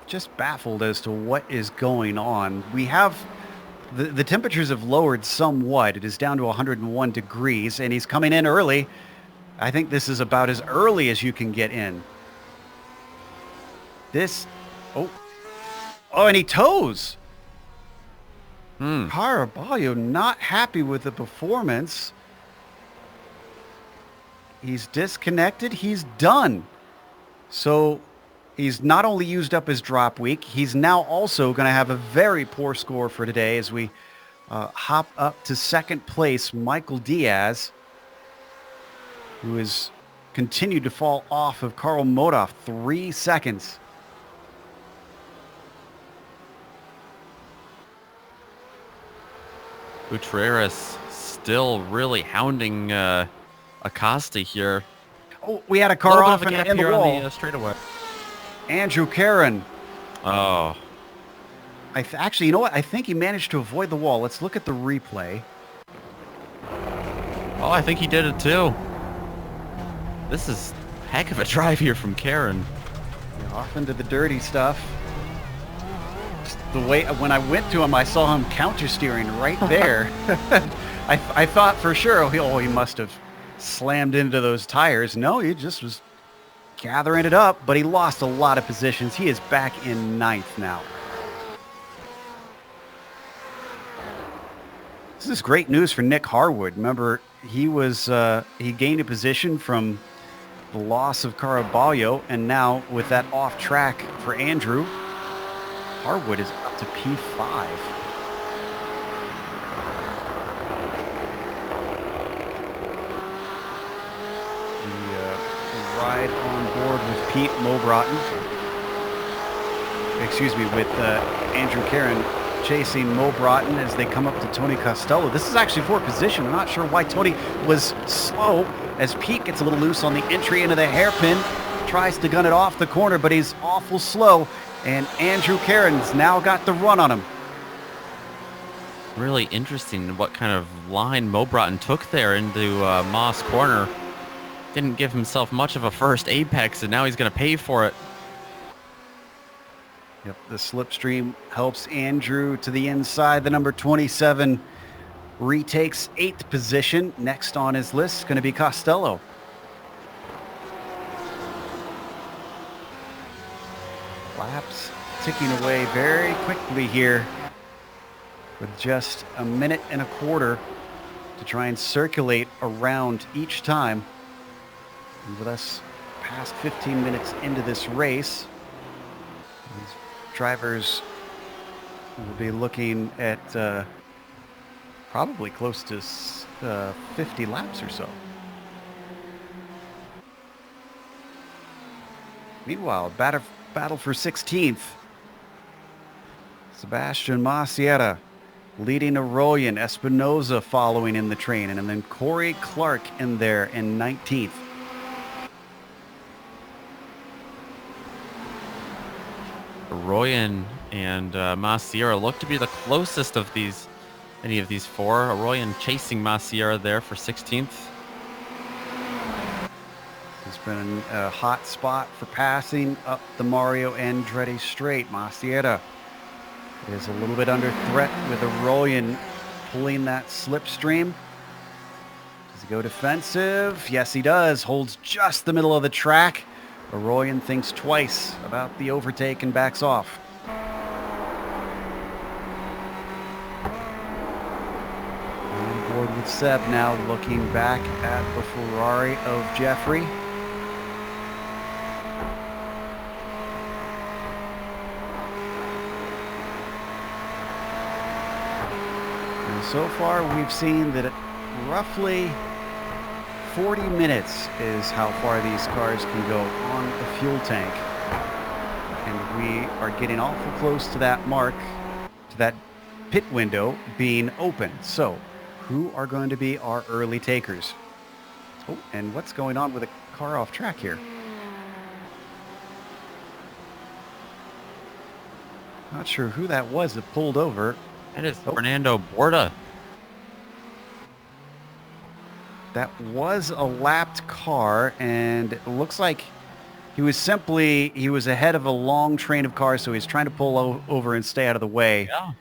just baffled as to what is going on. We have the temperatures have lowered somewhat. It is down to 101 degrees, and he's coming in early. I think this is about as early as you can get in. Oh, and he toes. Caraballo not happy with the performance. He's disconnected. He's done. So he's not only used up his drop week, he's now also going to have a very poor score for today as we hop up to second place. Michael Diaz, who has continued to fall off of Karl Modoff 3 seconds. Utreras still really hounding Acosta here. Oh, we had a car off in the wall. On the straightaway. Andrew Caron. Oh. Actually, you know what? I think he managed to avoid the wall. Let's look at the replay. Oh, I think he did it too. This is a heck of a drive here from Caron. Off into the dirty stuff. Just the way when I went to him, I saw him counter steering right there. I thought for sure, he must have slammed into those tires. No, he just was gathering it up, but he lost a lot of positions. He is back in 9th now. This is great news for Nick Harwood. Remember, he gained a position from the loss of Caraballo, and now with that off track for Andrew, Harwood is up to P5. The ride on board with Pete Mobrotten. With Andrew Caron chasing Mobrotten as they come up to Tony Costello. This is actually for position. I'm not sure why Tony was slow as Pete gets a little loose on the entry into the hairpin. Tries to gun it off the corner, but he's awful slow. And Andrew Caron's now got the run on him. Really interesting what kind of line Mobrotten took there into Moss Corner. Didn't give himself much of a first apex, and now he's going to pay for it. Yep, the slipstream helps Andrew to the inside. The number 27 retakes 8th position. Next on his list is going to be Costello. Laps ticking away very quickly here with just a minute and a quarter to try and circulate around each time. And with us past 15 minutes into this race, these drivers will be looking at probably close to 50 laps or so. Meanwhile, battle for 16th. Sebastian Maciera leading Arroyon, Espinoza following in the train, and then Corey Clark in there in 19th. Arroyon and Maciera look to be the closest of any of these four. Arroyon chasing Maciera there for 16th. His been a hot spot for passing up the Mario Andretti straight. Maciera is a little bit under threat with Arroyo pulling that slipstream. Does he go defensive? Yes, he does. Holds just the middle of the track. Arroyo thinks twice about the overtake and backs off. On board with Seb now, looking back at the Ferrari of Jeffrey. And so far we've seen that roughly 40 minutes is how far these cars can go on the fuel tank. And we are getting awful close to that mark, to that pit window being open. So, who are going to be our early takers? Oh, and what's going on with a car off track here? Not sure who that was that pulled over. That is Fernando Borda. That was a lapped car, and it looks like he was ahead of a long train of cars, so he's trying to pull over and stay out of the way. Yeah.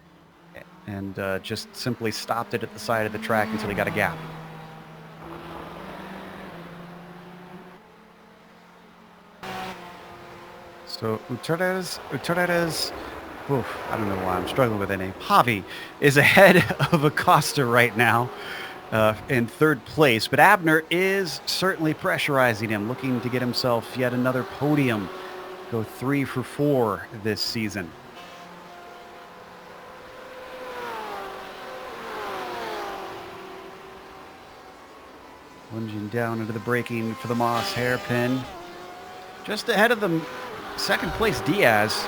And just simply stopped it at the side of the track until he got a gap. So Uterres, I don't know why I'm struggling with that name. Javi is ahead of Acosta right now in third place, but Abner is certainly pressurizing him, looking to get himself yet another podium, go 3 for 4 this season. Lunging down into the braking for the Moss hairpin. Just ahead of the second place Diaz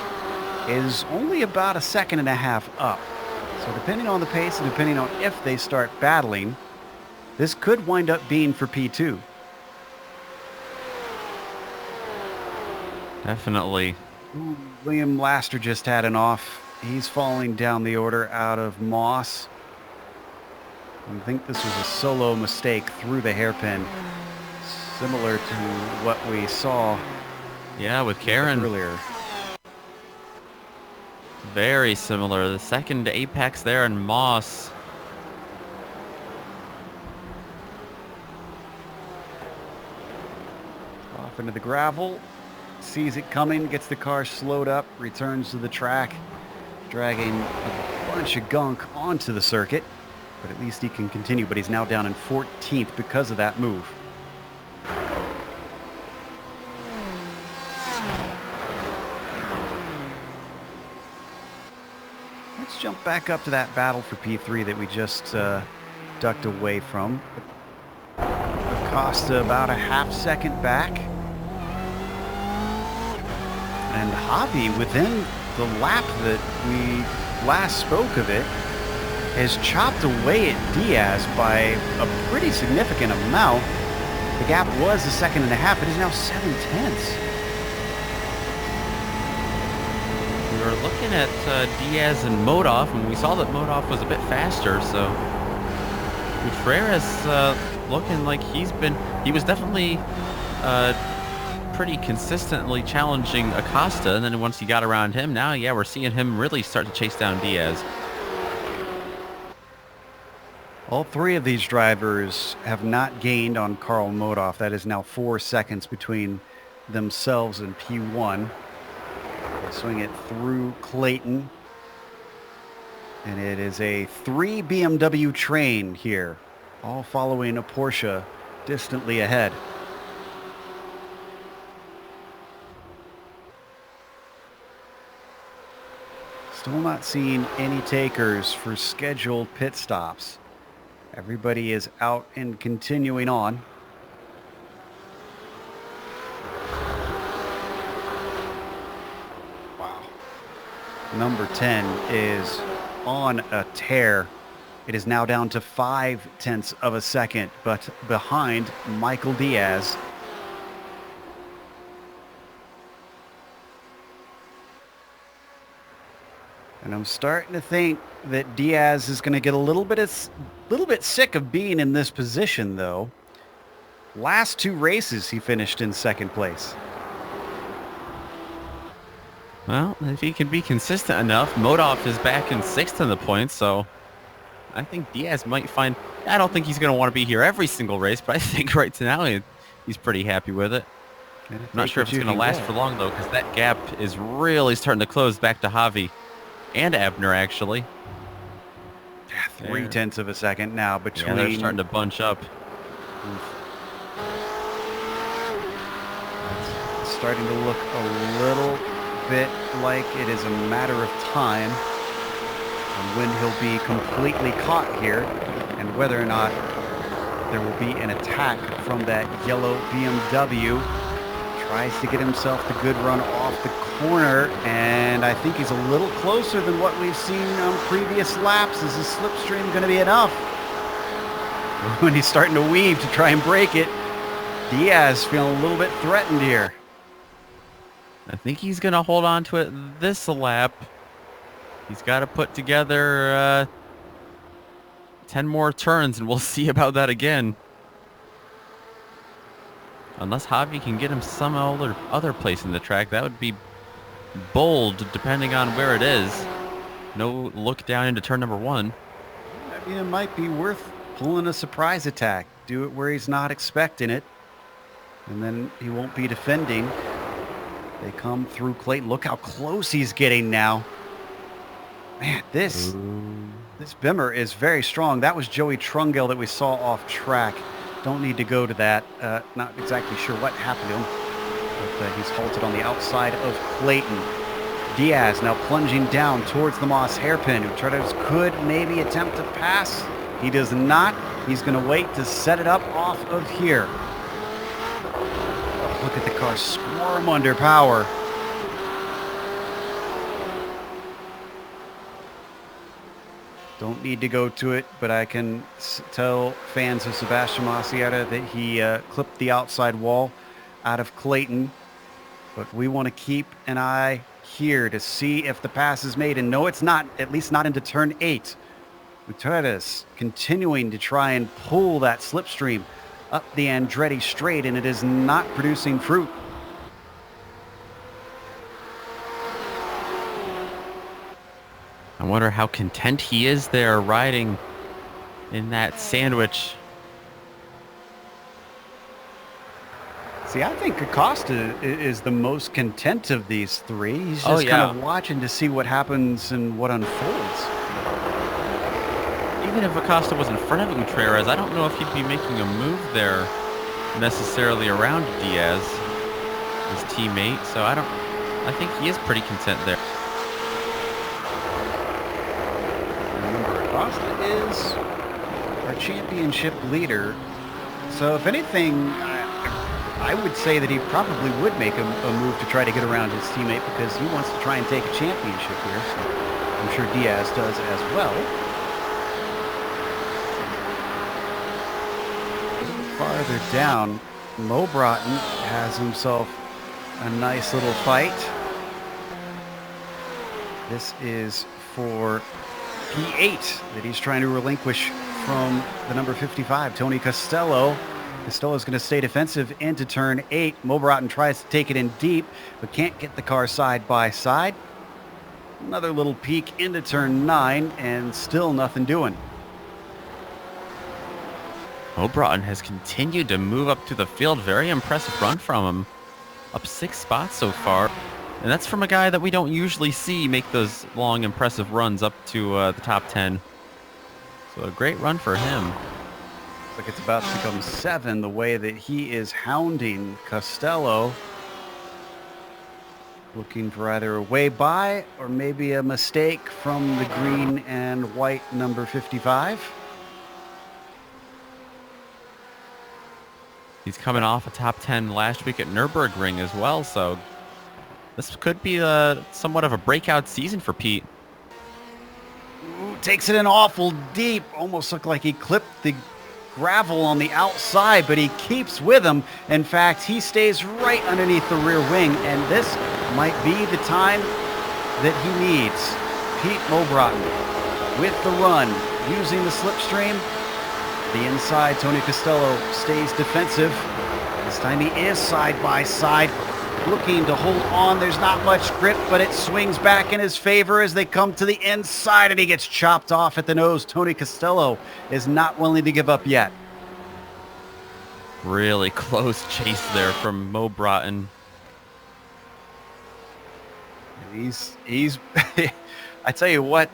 is only about a second and a half up. So depending on the pace and depending on if they start battling, this could wind up being for P2. Definitely. Ooh, William Laster just had an off. He's falling down the order out of Moss. I think this was a solo mistake through the hairpin, similar to what we saw with Karen earlier. Very similar. The second apex there in Moss. Off into the gravel, sees it coming, gets the car slowed up, returns to the track, dragging a bunch of gunk onto the circuit. But at least he can continue, but he's now down in 14th because of that move. Let's jump back up to that battle for P3 that we just ducked away from. Acosta about a half second back. And Javi, within the lap that we last spoke of it, has chopped away at Diaz by a pretty significant amount. The gap was a second and a half. It is now 7/10. We were looking at Diaz and Modoff, and we saw that Modoff was a bit faster, so Contreras looking like he was definitely pretty consistently challenging Acosta, and then once he got around him, now we're seeing him really start to chase down Diaz. All three of these drivers have not gained on Karl Modoff. That is now 4 seconds between themselves and P1. They swing it through Clayton. And it is a 3 BMW train here, all following a Porsche distantly ahead. Still not seeing any takers for scheduled pit stops. Everybody is out and continuing on. Wow. Number 10 is on a tear. It is now down to 0.5 of a second, but behind Michael Diaz. And I'm starting to think that Diaz is going to get a little bit sick of being in this position, though. Last 2 races, he finished in 2nd place. Well, if he can be consistent enough, Modov is back in 6th in the points, so I think Diaz might find... I don't think he's going to want to be here every single race, but I think right now he's pretty happy with it. I'm not sure if it's going to last for long, though, because that gap is really starting to close back to Javi and Abner, actually. 3/10 of a second now between... Yeah, they're starting to bunch up. It's starting to look a little bit like it is a matter of time on when he'll be completely caught here and whether or not there will be an attack from that yellow BMW. Tries to get himself the good run off the corner, and I think he's a little closer than what we've seen on previous laps. Is his slipstream going to be enough? When he's starting to weave to try and break it, Diaz feeling a little bit threatened here. I think he's going to hold on to it this lap. He's got to put together 10 more turns, and we'll see about that again. Unless Javi can get him some other place in the track, that would be bold, depending on where it is. No look down into turn number 1. I mean, it might be worth pulling a surprise attack. Do it where he's not expecting it, and then he won't be defending. They come through Clayton. Look how close he's getting now. Man, this Bimmer is very strong. That was Joey Trungell that we saw off track. Don't need to go to that. Not exactly sure what happened to him, but he's halted on the outside of Clayton. Diaz now plunging down towards the Moss hairpin. Utrera could maybe attempt to pass. He does not. He's going to wait to set it up off of here. Oh, look at the car squirm under power. Don't need to go to it, but I can tell fans of Sebastian Masieta that he clipped the outside wall out of Clayton. But we want to keep an eye here to see if the pass is made. And no, it's not, at least not into turn 8. Gutierrez continuing to try and pull that slipstream up the Andretti straight, and it is not producing fruit. I wonder how content he is there riding in that sandwich. See, I think Acosta is the most content of these 3. He's just kind of watching to see what happens and what unfolds. Even if Acosta was in front of Gutierrez, I don't know if he'd be making a move there necessarily around Diaz, his teammate. So I think he is pretty content there. Acosta is our championship leader, so if anything, I would say that he probably would make a move to try to get around his teammate because he wants to try and take a championship here. So I'm sure Diaz does as well. A little farther down, Mo Broughton has himself a nice little fight. This is for P8 that he's trying to relinquish from the number 55, Tony Costello. Costello's going to stay defensive into turn 8. Mo Broughton tries to take it in deep, but can't get the car side by side. Another little peek into turn 9, and still nothing doing. Mo Broughton has continued to move up to the field. Very impressive run from him. Up 6 spots so far. And that's from a guy that we don't usually see make those long, impressive runs up to the top 10. So a great run for him. Looks like it's about to become 7 the way that he is hounding Costello. Looking for either a way by or maybe a mistake from the green and white number 55. He's coming off a top 10 last week at Nürburgring as well, so this could be somewhat of a breakout season for Pete. Ooh, takes it in awful deep. Almost looked like he clipped the gravel on the outside, but he keeps with him. In fact, he stays right underneath the rear wing, and this might be the time that he needs. Pete Mo Broughton with the run, using the slipstream. The inside, Tony Costello stays defensive. This time he is side by side, looking to hold on. There's not much grip, but it swings back in his favor as they come to the inside, and he gets chopped off at the nose. Tony Costello is not willing to give up yet. Really close chase there from Mo Broughton. He's I tell you what,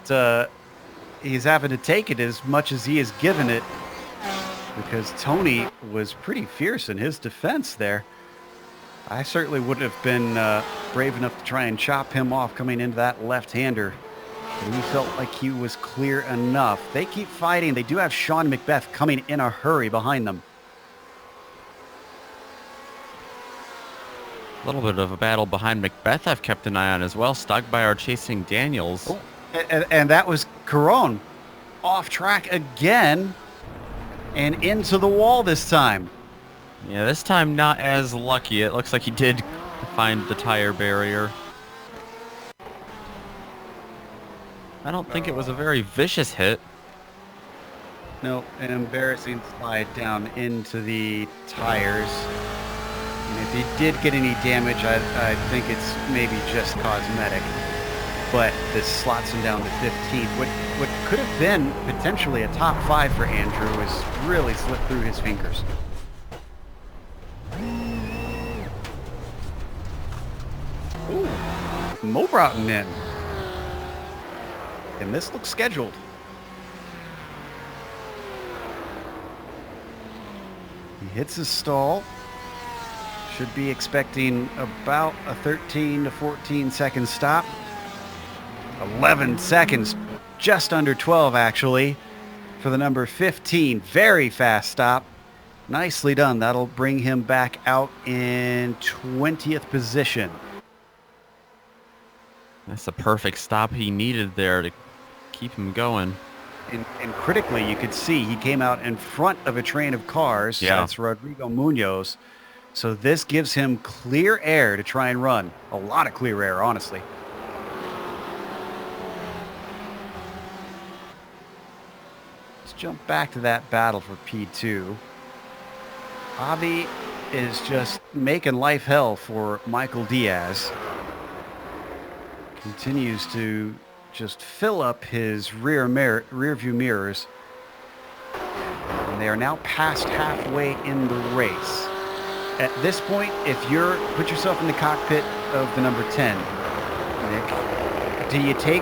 he's having to take it as much as he has given it, because Tony was pretty fierce in his defense there. I certainly wouldn't have been brave enough to try and chop him off coming into that left-hander. And he felt like he was clear enough. They keep fighting. They do have Sean Macbeth coming in a hurry behind them. A little bit of a battle behind Macbeth I've kept an eye on as well. Stogbeyer chasing Daniels. Oh, and that was Caron off track again and into the wall this time. Yeah, this time not as lucky. It looks like he did find the tire barrier. I don't think it was a very vicious hit. No, an embarrassing slide down into the tires. And if he did get any damage, I think it's maybe just cosmetic. But this slots him down to 15th. What could have been potentially a top 5 for Andrew has really slipped through his fingers. Ooh, Mo Broughton in. And this looks scheduled. He hits his stall. Should be expecting about a 13 to 14 second stop. 11 seconds, just under 12 actually, for the number 15. Very fast stop. Nicely done. That'll bring him back out in 20th position. That's a perfect stop he needed there to keep him going. And critically, you could see he came out in front of a train of cars. Yeah. That's Rodrigo Munoz. So this gives him clear air to try and run. A lot of clear air, honestly. Let's jump back to that battle for P2. Avi is just making life hell for Michael Diaz. Continues to just fill up his rear view mirrors. And they are now past halfway in the race. At this point, if you're put yourself in the cockpit of the number 10, Nick, do you take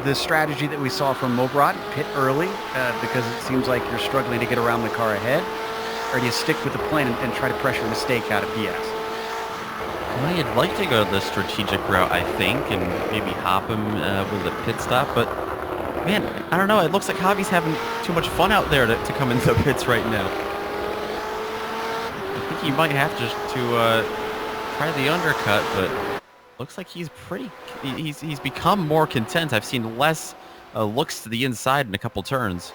the strategy that we saw from Mo Broughton, pit early, because it seems like you're struggling to get around the car ahead, or do you stick with the plan and try to pressure a mistake out of Diaz? Well, you'd like to go the strategic route, I think, and maybe hop him with a pit stop, but man, I don't know. It looks like Javi's having too much fun out there to come into the pits right now. I think he might have to try the undercut, but looks like he's become more content. I've seen less looks to the inside in a couple turns.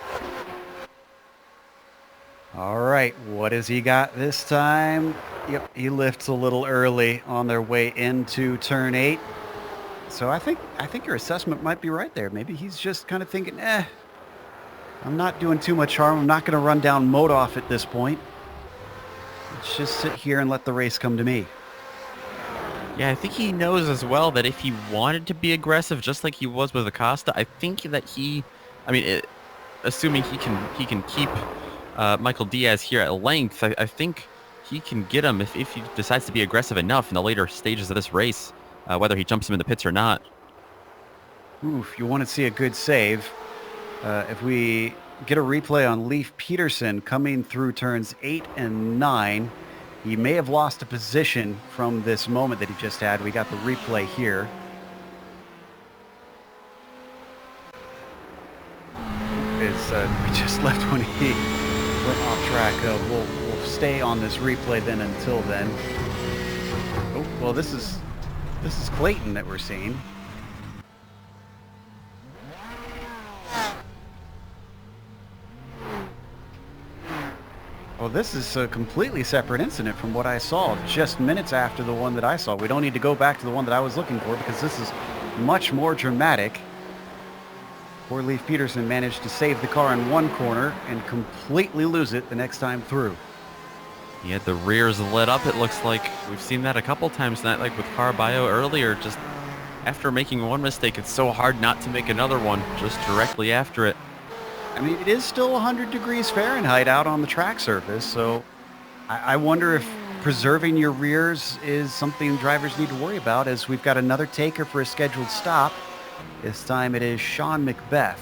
All right, what has he got this time? Yep, he lifts a little early on their way into turn 8. So I think your assessment might be right there. Maybe he's just kind of thinking, I'm not doing too much harm. I'm not going to run down Modoff at this point. Let's just sit here and let the race come to me. Yeah, I think he knows as well that if he wanted to be aggressive, just like he was with Acosta, I think that assuming he can keep Michael Diaz here at length, I think he can get him if he decides to be aggressive enough in the later stages of this race, whether he jumps him in the pits or not. Oof, you want to see a good save. If we get a replay on Leif Peterson coming through turns 8 and 9, he may have lost a position from this moment that he just had. We got the replay here. We just left when he went off track. We'll stay on this replay then until then. Oh, well, this is Clayton that we're seeing. Well, this is a completely separate incident from what I saw just minutes after the one that I saw. We don't need to go back to the one that I was looking for because this is much more dramatic. Poor Leif Peterson managed to save the car in one corner and completely lose it the next time through. He had the rears lit up, it looks like. We've seen that a couple times tonight, like with Carballo earlier. Just after making one mistake, it's so hard not to make another one just directly after it. I mean, it is still 100 degrees Fahrenheit out on the track surface, so I wonder if preserving your rears is something drivers need to worry about, as we've got another taker for a scheduled stop. This time it is Sean Macbeth.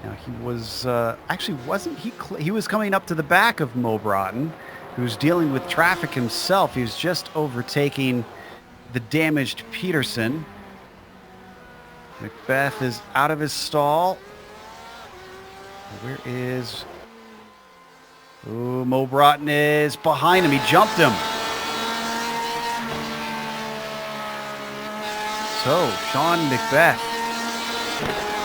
Now he was, actually wasn't he, he was coming up to the back of Mo Broughton, who was dealing with traffic himself. He was just overtaking the damaged Peterson. Macbeth is out of his stall. Where is... Oh, Mo Broughton is behind him. He jumped him. So, Sean Macbeth,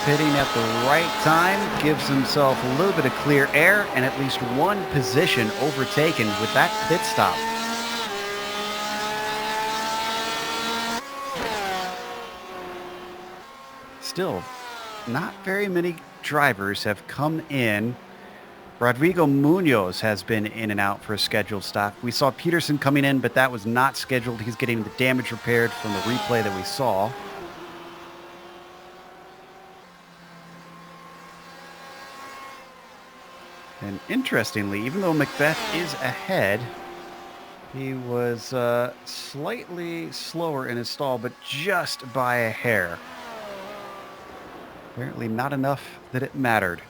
pitting at the right time, gives himself a little bit of clear air and at least one position overtaken with that pit stop. Still, not very many drivers have come in. Rodrigo Munoz has been in and out for a scheduled stop. We saw Peterson coming in, but that was not scheduled. He's getting the damage repaired from the replay that we saw. And interestingly, even though Macbeth is ahead, he was slightly slower in his stall, but just by a hair. Apparently not enough that it mattered.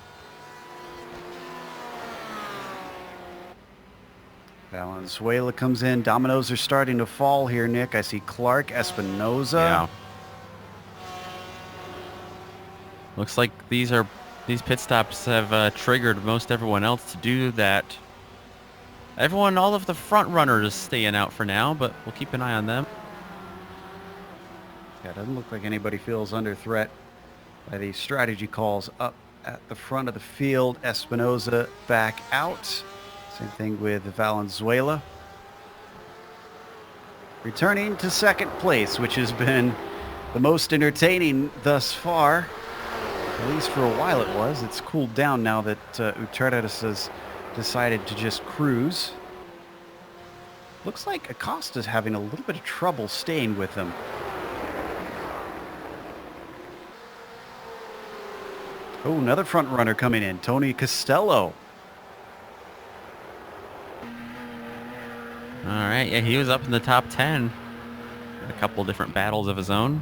Valenzuela comes in. Dominoes are starting to fall here, Nick. I see Clark, Espinoza. Yeah. Looks like these pit stops have triggered most everyone else to do that. All of the front runners is staying out for now, but we'll keep an eye on them. Yeah, it doesn't look like anybody feels under threat by the strategy calls up at the front of the field. Espinoza back out. Same thing with Valenzuela. Returning to second place, which has been the most entertaining thus far. At least for a while it was. It's cooled down now that Uterres has decided to just cruise. Looks like Acosta's having a little bit of trouble staying with him. Oh, another front runner coming in. Tony Costello. All right, yeah, he was up in the top 10. Had a couple different battles of his own.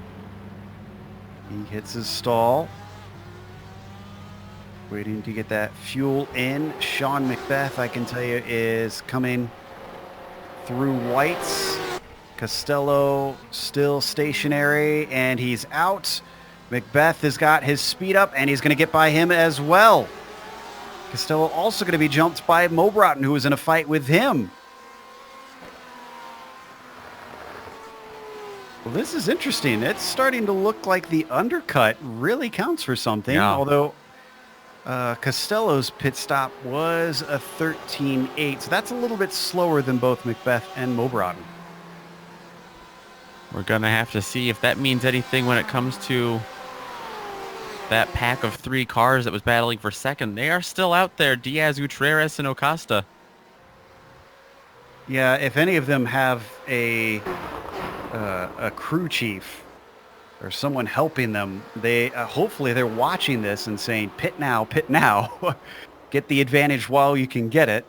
He hits his stall. Waiting to get that fuel in. Sean Macbeth, I can tell you, is coming through whites. Costello still stationary, and he's out. Macbeth has got his speed up, and he's going to get by him as well. Costello also going to be jumped by Mo Broughton, who was in a fight with him. Well, this is interesting. It's starting to look like the undercut really counts for something, yeah. Although Costello's pit stop was a 13.8, so that's a little bit slower than both Macbeth and Mo Broughton. We're going to have to see if that means anything when it comes to that pack of 3 cars that was battling for second. They are still out there, Diaz, Uterres, and Acosta. Yeah, if any of them have a crew chief or someone helping them, they hopefully they're watching this and saying, pit now, get the advantage while you can get it.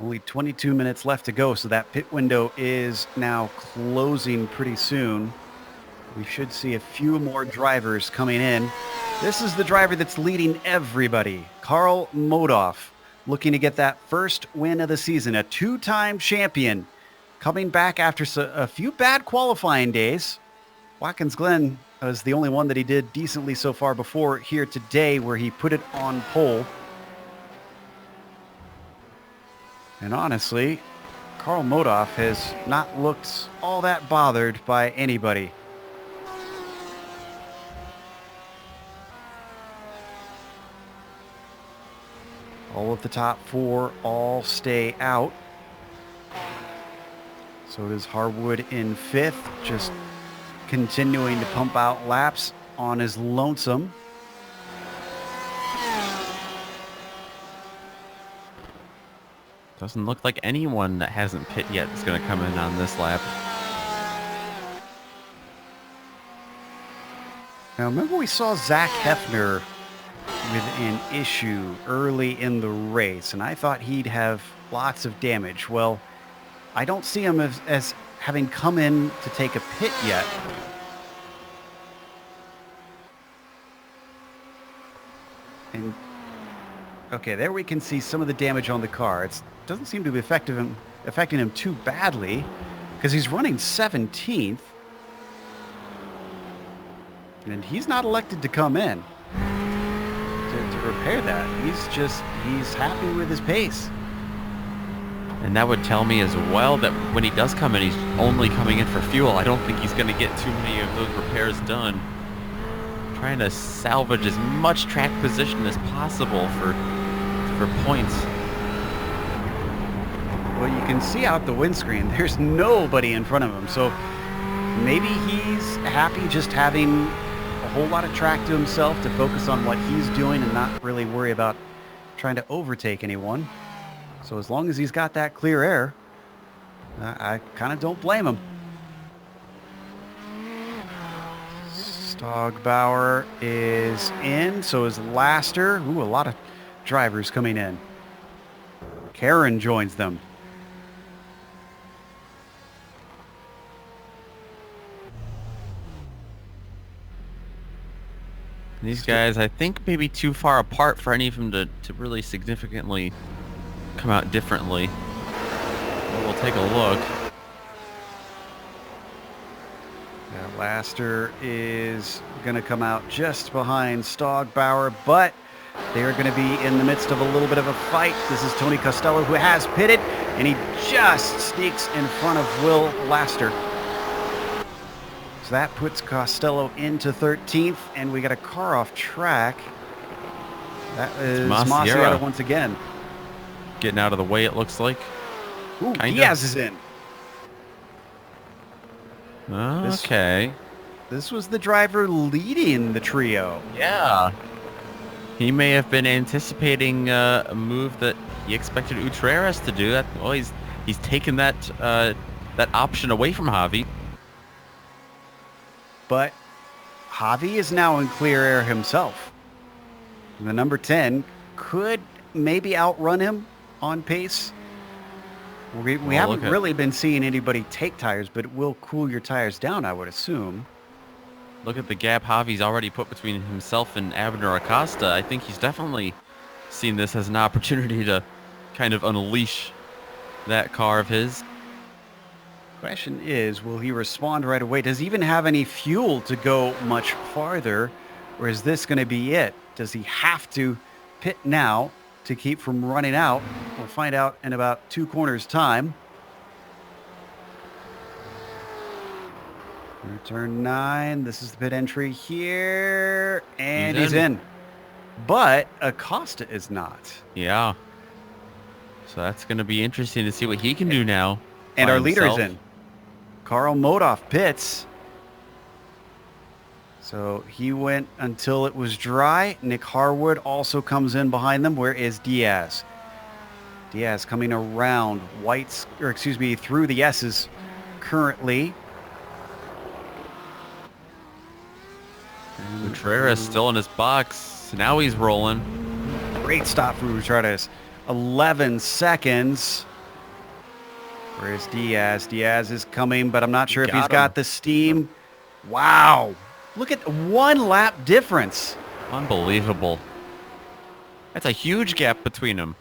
Only 22 minutes left to go, so that pit window is now closing pretty soon. We should see a few more drivers coming in. This is the driver that's leading everybody, Karl Modoff, looking to get that first win of the season, a 2-time champion, coming back after a few bad qualifying days. Watkins Glen was the only one that he did decently so far before here today, where he put it on pole. And honestly, Karl Modoff has not looked all that bothered by anybody. All of the top 4 all stay out. So does Harwood in 5th, just continuing to pump out laps on his lonesome. Doesn't look like anyone that hasn't pit yet is going to come in on this lap. Now, remember we saw Zach Hefner with an issue early in the race, and I thought he'd have lots of damage. Well, I don't see him as having come in to take a pit yet. And okay, there we can see some of the damage on the car. It doesn't seem to be affecting him too badly because he's running 17th. And he's not elected to come in to repair that. He's happy with his pace. And that would tell me as well that when he does come in, he's only coming in for fuel. I don't think he's going to get too many of those repairs done. Trying to salvage as much track position as possible for points. Well, you can see out the windscreen, there's nobody in front of him. So maybe he's happy just having a whole lot of track to himself to focus on what he's doing and not really worry about trying to overtake anyone. So as long as he's got that clear air, I kind of don't blame him. Stogbauer is in, so is Laster. Ooh, a lot of drivers coming in. Karen joins them. These guys, I think, maybe too far apart for any of them to really significantly come out differently. But we'll take a look. Yeah, Laster is going to come out just behind Stogbauer, but they are going to be in the midst of a little bit of a fight. This is Tony Costello, who has pitted, and he just sneaks in front of Will Laster. So that puts Costello into 13th, and we got a car off track. That is Masiero once again. Getting out of the way, it looks like. Ooh, Diaz is in. Okay. This was the driver leading the trio. Yeah. He may have been anticipating a move that he expected Utreras to do. Well, he's taken that option away from Javi. But Javi is now in clear air himself. The number 10 could maybe outrun him on pace. We haven't really been seeing anybody take tires, but it will cool your tires down, I would assume. Look at the gap Javi's already put between himself and Abner Acosta. I think he's definitely seen this as an opportunity to kind of unleash that car of his. Question is, will he respond right away? Does he even have any fuel to go much farther? Or is this going to be it? Does he have to pit now to keep from running out? We'll find out in about 2 corners time. Turn 9. This is the pit entry here. And he's in. But Acosta is not. Yeah. So that's going to be interesting to see what he can do now. And our leader is in. Carl Modoff pits. So he went until it was dry. Nick Harwood also comes in behind them. Where is Diaz? Diaz coming around through the S's currently. Utreras still in his box. Now he's rolling. Great stop for Utreras. 11 seconds. Where's Diaz? Diaz is coming, but I'm not sure if he's got the steam. Wow. Look at 1 lap difference. Unbelievable. That's a huge gap between them.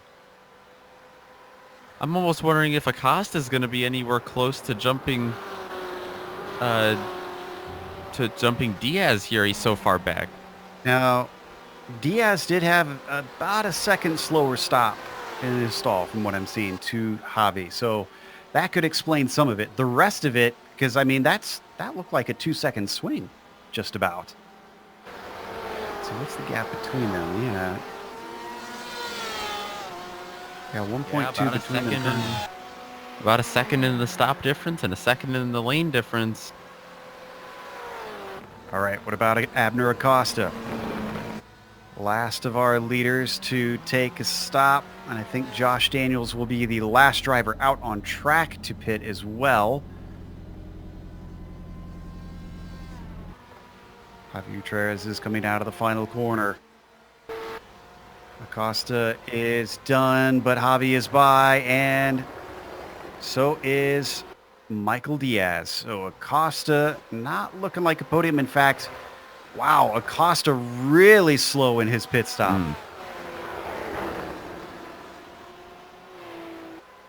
I'm almost wondering if Acosta is going to be anywhere close to jumping Diaz here. He's so far back. Now, Diaz did have about a second slower stop in his stall from what I'm seeing to Javi. So that could explain some of it. The rest of it, because I mean, that looked like a 2-second swing, just about. So what's the gap between them? Yeah. Yeah, 1.2 about a between second them. about a second in the stop difference and a second in the lane difference. All right, what about Abner Acosta? Last of our leaders to take a stop, and I think Josh Daniels will be the last driver out on track to pit as well. Javier Trez is coming out of the final corner. Acosta is done, but Javi is by, and so is Michael Diaz. So Acosta not looking like a podium. In fact, wow, Acosta really slow in his pit stop.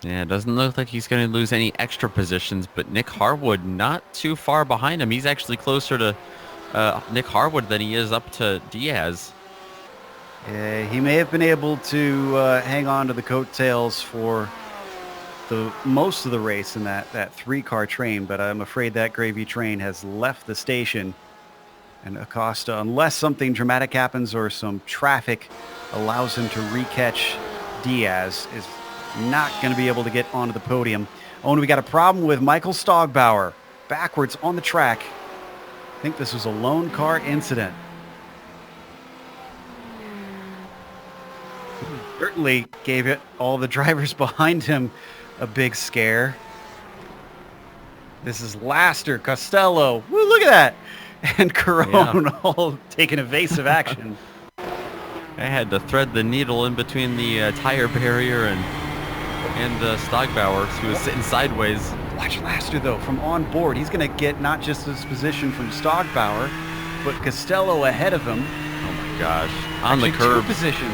Yeah, it doesn't look like he's going to lose any extra positions, but Nick Harwood not too far behind him. He's actually closer to Nick Harwood than he is up to Diaz. Yeah, he may have been able to hang on to the coattails for the most of the race in that three-car train, but I'm afraid that gravy train has left the station. And Acosta, unless something dramatic happens or some traffic allows him to recatch Diaz, is not going to be able to get onto the podium. Oh, and we got a problem with Michael Stogbauer backwards on the track. I think this was a lone car incident. Certainly gave it all the drivers behind him a big scare. This is Laster, Costello. Woo, look at that. And Caron all taking evasive action. I had to thread the needle in between the tire barrier and Stogbauer, who was sitting sideways. Watch Laster, though, from on board. He's going to get not just his position from Stogbauer, but Costello ahead of him. Oh, my gosh. On the curb. Position.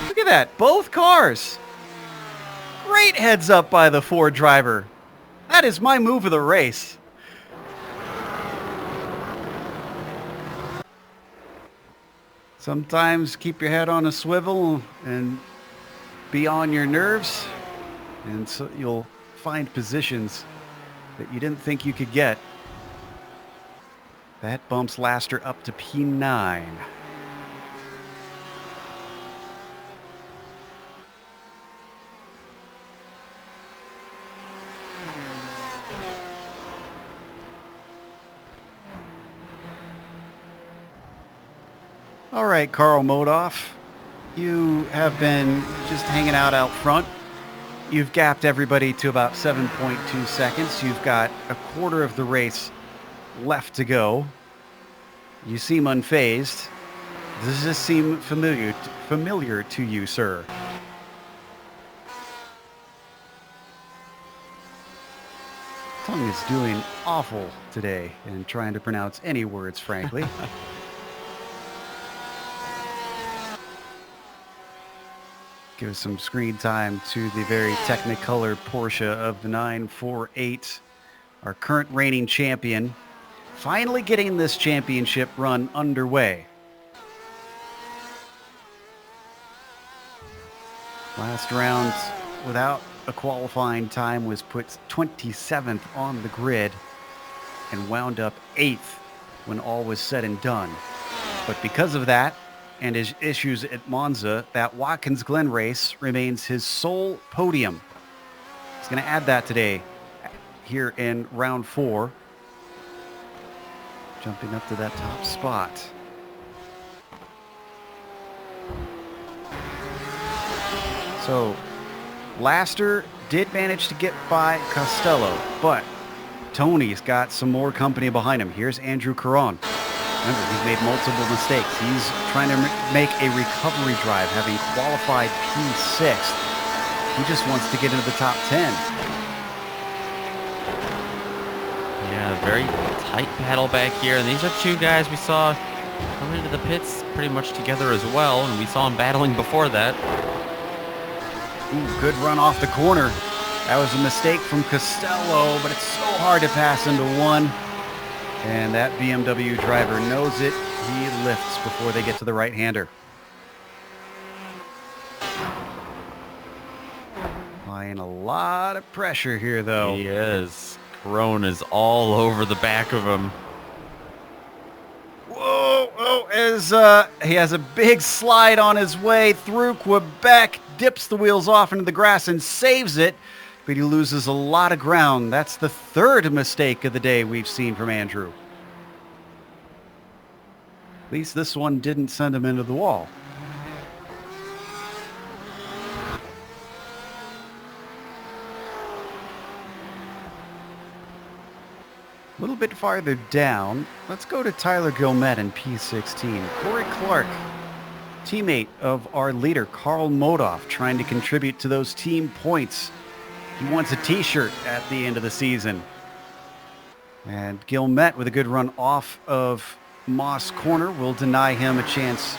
Look at that. Both cars. Great heads up by the Ford driver. That is my move of the race. Sometimes keep your head on a swivel and be on your nerves, and so you'll find positions that you didn't think you could get. That bumps Laster up to P9. All right, Carl Modoff, you have been just hanging out front. You've gapped everybody to about 7.2 seconds. You've got a quarter of the race left to go. You seem unfazed. Does this seem familiar to you, sir? Tongue is doing awful today in trying to pronounce any words, frankly. Give us some screen time to the very Technicolor Porsche of the 948, our current reigning champion, finally getting this championship run underway. Last round, without a qualifying time, was put 27th on the grid and wound up 8th when all was said and done. But because of that, and his issues at Monza, that Watkins Glen race remains his sole podium. He's going to add that today here in round 4. Jumping up to that top spot. So, Laster did manage to get by Costello, but Tony's got some more company behind him. Here's Andrew Caron. Remember, he's made multiple mistakes. He's trying to make a recovery drive, having qualified P6th. He just wants to get into the top 10. Yeah, very tight battle back here. And these are two guys we saw come into the pits pretty much together as well. And we saw them battling before that. Ooh, good run off the corner. That was a mistake from Costello, but it's so hard to pass into one. And that BMW driver knows it. He lifts before they get to the right-hander. Applying a lot of pressure here, though. He is. Caron is all over the back of him. Whoa, oh, as he has a big slide on his way through Quebec, dips the wheels off into the grass and saves it, but he loses a lot of ground. That's the third mistake of the day we've seen from Andrew. At least this one didn't send him into the wall. A little bit farther down, let's go to Tyler Gilmet in P16. Corey Clark, teammate of our leader, Carl Modoff, trying to contribute to those team points. He wants a t-shirt at the end of the season. And Gilmet, with a good run off of Moss Corner, will deny him a chance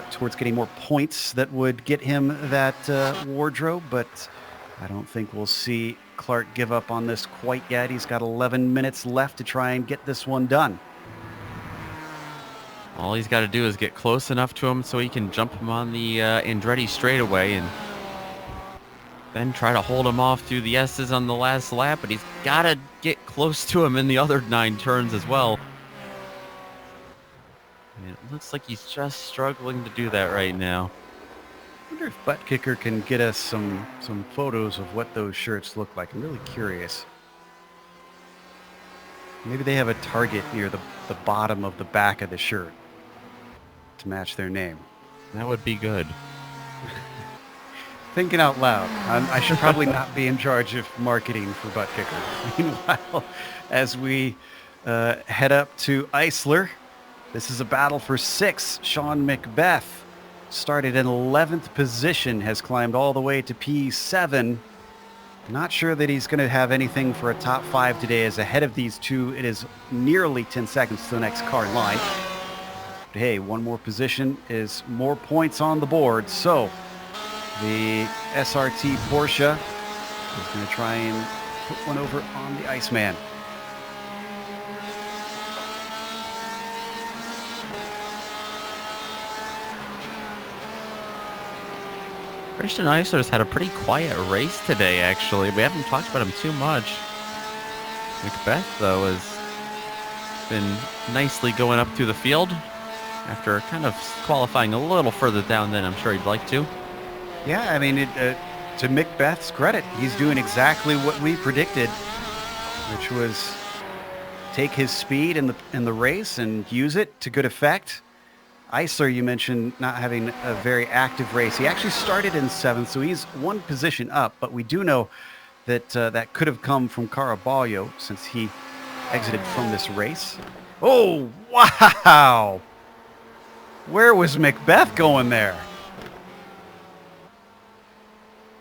towards getting more points that would get him that wardrobe, but I don't think we'll see Clark give up on this quite yet. He's got 11 minutes left to try and get this one done. All he's got to do is get close enough to him so he can jump him on the Andretti straightaway and then try to hold him off through the S's on the last lap, but he's got to get close to him in the other 9 turns as well. And it looks like he's just struggling to do that right now. I wonder if Butt Kicker can get us some photos of what those shirts look like. I'm really curious. Maybe they have a target near the bottom of the back of the shirt to match their name. That would be good. Thinking out loud, I should probably not be in charge of marketing for Butt Kicker. Meanwhile, as we head up to Eisler, this is a battle for 6. Sean Macbeth started in 11th position, has climbed all the way to P7. Not sure that he's going to have anything for a top 5 today, as ahead of these two, it is nearly 10 seconds to the next car in line. But hey, one more position is more points on the board. So the SRT Porsche is going to try and put one over on the Iceman. Christian Eisler's had a pretty quiet race today, actually. We haven't talked about him too much. Macbeth, though, has been nicely going up through the field after kind of qualifying a little further down than I'm sure he'd like to. Yeah, I mean, to Macbeth's credit, he's doing exactly what we predicted, which was take his speed in the race and use it to good effect. Eisler, you mentioned not having a very active race. He actually started in 7th, so he's one position up, but we do know that that could have come from Caraballo since he exited from this race. Oh, wow! Where was Macbeth going there?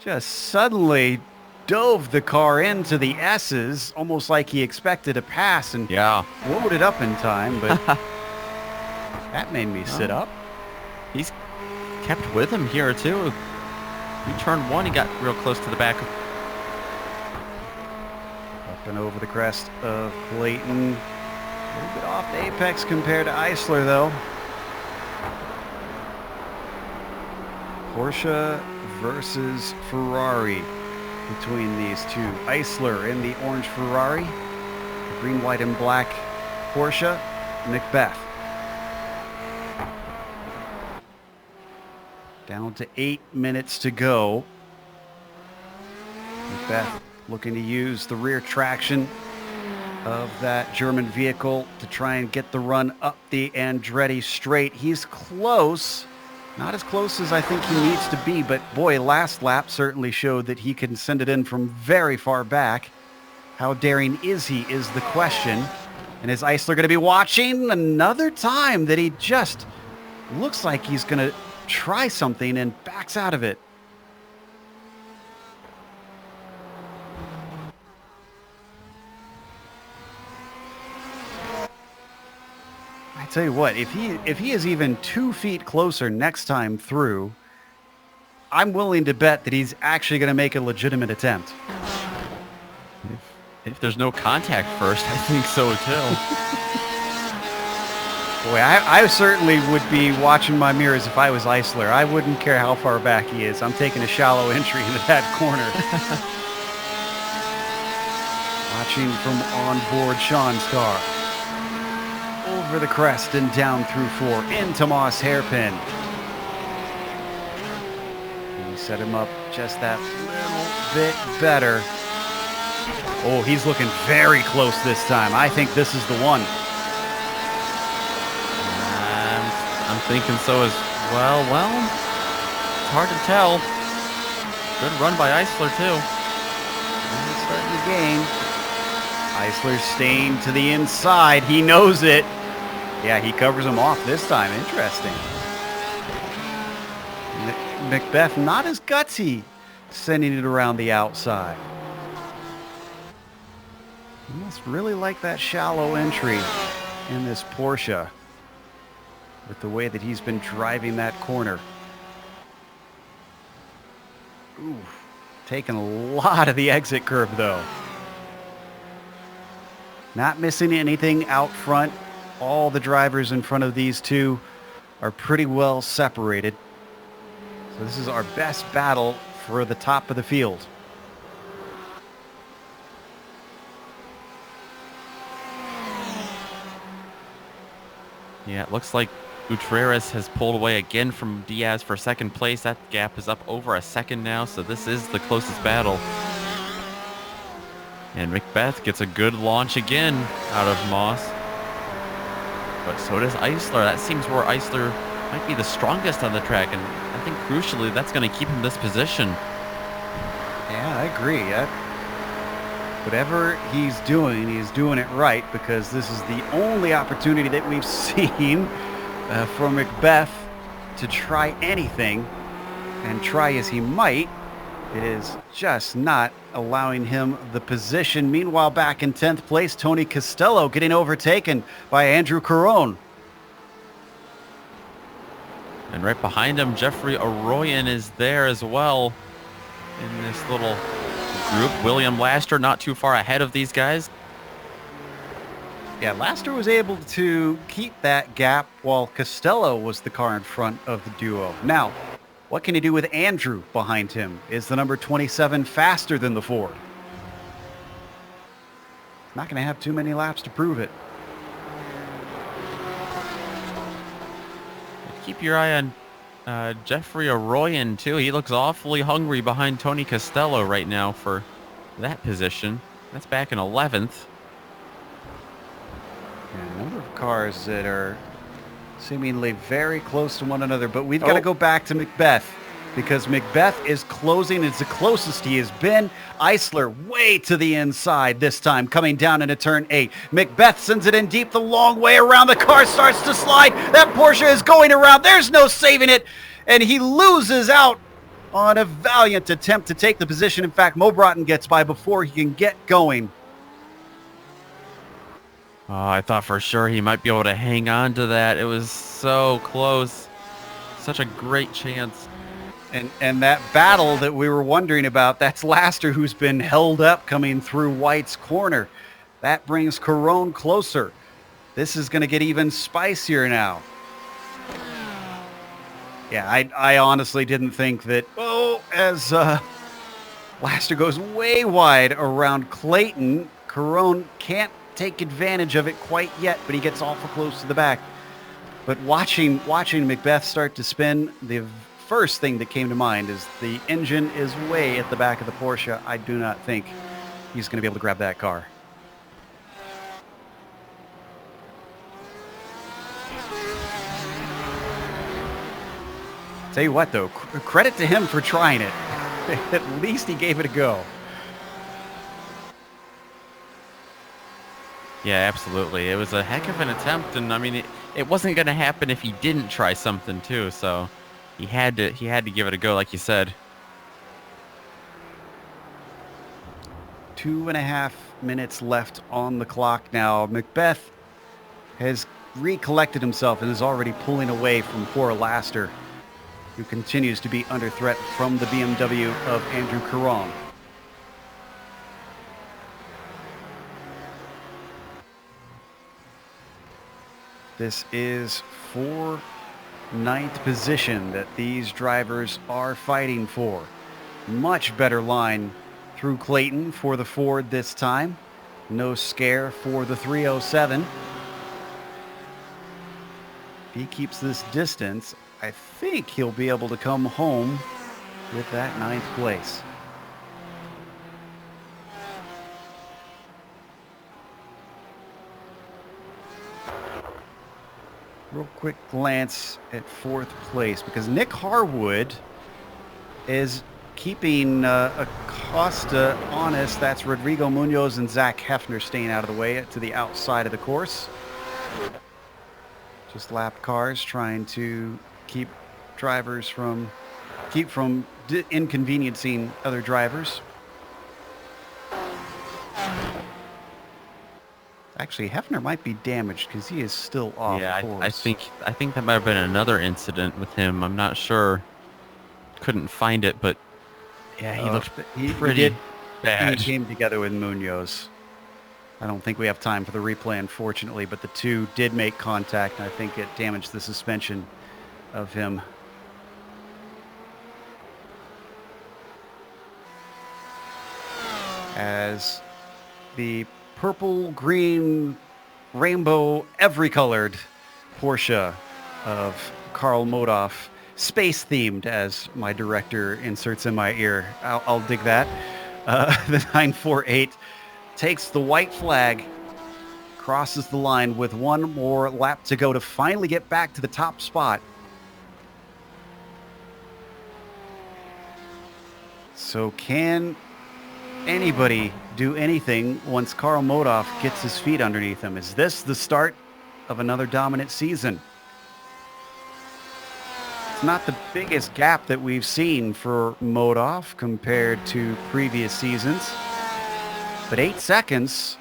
Just suddenly dove the car into the S's, almost like he expected a pass and loaded up in time, but that made me sit up. He's kept with him here, too. He turned 1, he got real close to the back. Up and over the crest of Clayton. A little bit off the apex compared to Eisler, though. Porsche versus Ferrari between these two. Eisler in the orange Ferrari, the green, white, and black Porsche, Macbeth. Down to 8 minutes to go. Macbeth looking to use the rear traction of that German vehicle to try and get the run up the Andretti straight. He's close. Not as close as I think he needs to be, but boy, last lap certainly showed that he can send it in from very far back. How daring is he is the question. And is Eisler going to be watching another time that he just looks like he's going to try something and backs out of it? I tell you what, if he is even 2 feet closer next time through, I'm willing to bet that he's actually going to make a legitimate attempt. If there's no contact first, I think so too. Boy, I certainly would be watching my mirrors if I was Eisler. I wouldn't care how far back he is. I'm taking a shallow entry into that corner. Watching from on board Sean's car. over the crest and down through 4 into Moss Hairpin. And we set him up just that little bit better. Oh, he's looking very close this time. I think this is the one. I'm thinking so as well. Well, it's hard to tell. Good run by Eisler, too. He's starting to gain. Eisler's staying to the inside. He knows it. Yeah, he covers him off this time. Interesting. Macbeth not as gutsy, sending it around the outside. He must really like that shallow entry in this Porsche with the way that he's been driving that corner. Ooh, taking a lot of the exit curve, though. Not missing anything out front. All the drivers in front of these two are pretty well separated. So this is our best battle for the top of the field. Yeah, it looks like Utreras has pulled away again from Diaz for second place. That gap is up over a second now, so this is the closest battle. And Macbeth gets a good launch again out of Moss. But so does Eisler. That seems where Eisler might be the strongest on the track, and I think crucially that's going to keep him this position. Yeah, I agree. Whatever he's doing it right, because this is the only opportunity that we've seen for Macbeth to try anything, and try as he might, it is just not allowing him the position. Meanwhile, back in 10th place, Tony Costello getting overtaken by Andrew Caron. And right behind him, Jeffrey Arroyan is there as well in this little group. William Laster not too far ahead of these guys. Yeah, Laster was able to keep that gap while Costello was the car in front of the duo. Now, what can he do with Andrew behind him? Is the number 27 faster than the Ford? Not going to have too many laps to prove it. Keep your eye on Jeffrey Arroyan, too. He looks awfully hungry behind Tony Costello right now for that position. That's back in 11th. Yeah, a number of cars that are seemingly very close to one another, but we've got to go back to Macbeth, because Macbeth is closing. It's the closest he has been. Eisler way to the inside this time, coming down into turn 8. Macbeth sends it in deep the long way around. The car starts to slide. That Porsche is going around. There's no saving it, and he loses out on a valiant attempt to take the position. In fact, Mo Broughton gets by before he can get going. Oh, I thought for sure he might be able to hang on to that. It was so close. Such a great chance. And that battle that we were wondering about, that's Laster, who's been held up coming through White's corner. That brings Caron closer. This is going to get even spicier now. Yeah, I honestly didn't think that, as Laster goes way wide around Clayton, Caron can't take advantage of it quite yet, but he gets awful close to the back. But watching Macbeth start to spin, the first thing that came to mind is the engine is way at the back of the Porsche. I do not think he's going to be able to grab that car. Tell you what, though, credit to him for trying it. At least he gave it a go. Yeah, absolutely. It was a heck of an attempt, and I mean, it wasn't going to happen if he didn't try something too. So he had to give it a go, like you said. 2.5 minutes left on the clock now. Macbeth has recollected himself and is already pulling away from poor Laster, who continues to be under threat from the BMW of Andrew Caron. This is for 9th position that these drivers are fighting for. Much better line through Clayton for the Ford this time. No scare for the 307. If he keeps this distance, I think he'll be able to come home with that 9th place. Real quick glance at 4th place, because Nick Harwood is keeping Acosta honest. That's Rodrigo Munoz and Zach Hefner staying out of the way to the outside of the course. Just lap cars trying to keep drivers from inconveniencing other drivers. Actually, Hefner might be damaged because he is still off course. I think that might have been another incident with him. I'm not sure. Couldn't find it, but yeah, he looked pretty bad. He came together with Munoz. I don't think we have time for the replay, unfortunately, but the two did make contact, and I think it damaged the suspension of him. As the purple, green, rainbow, every-colored Porsche of Karl Modoff, space-themed, as my director inserts in my ear. I'll dig that. The 948 takes the white flag, crosses the line with one more lap to go to finally get back to the top spot. So can anybody do anything once Karl Modoff gets his feet underneath him? Is this the start of another dominant season? It's not the biggest gap that we've seen for Modoff compared to previous seasons, but 8 seconds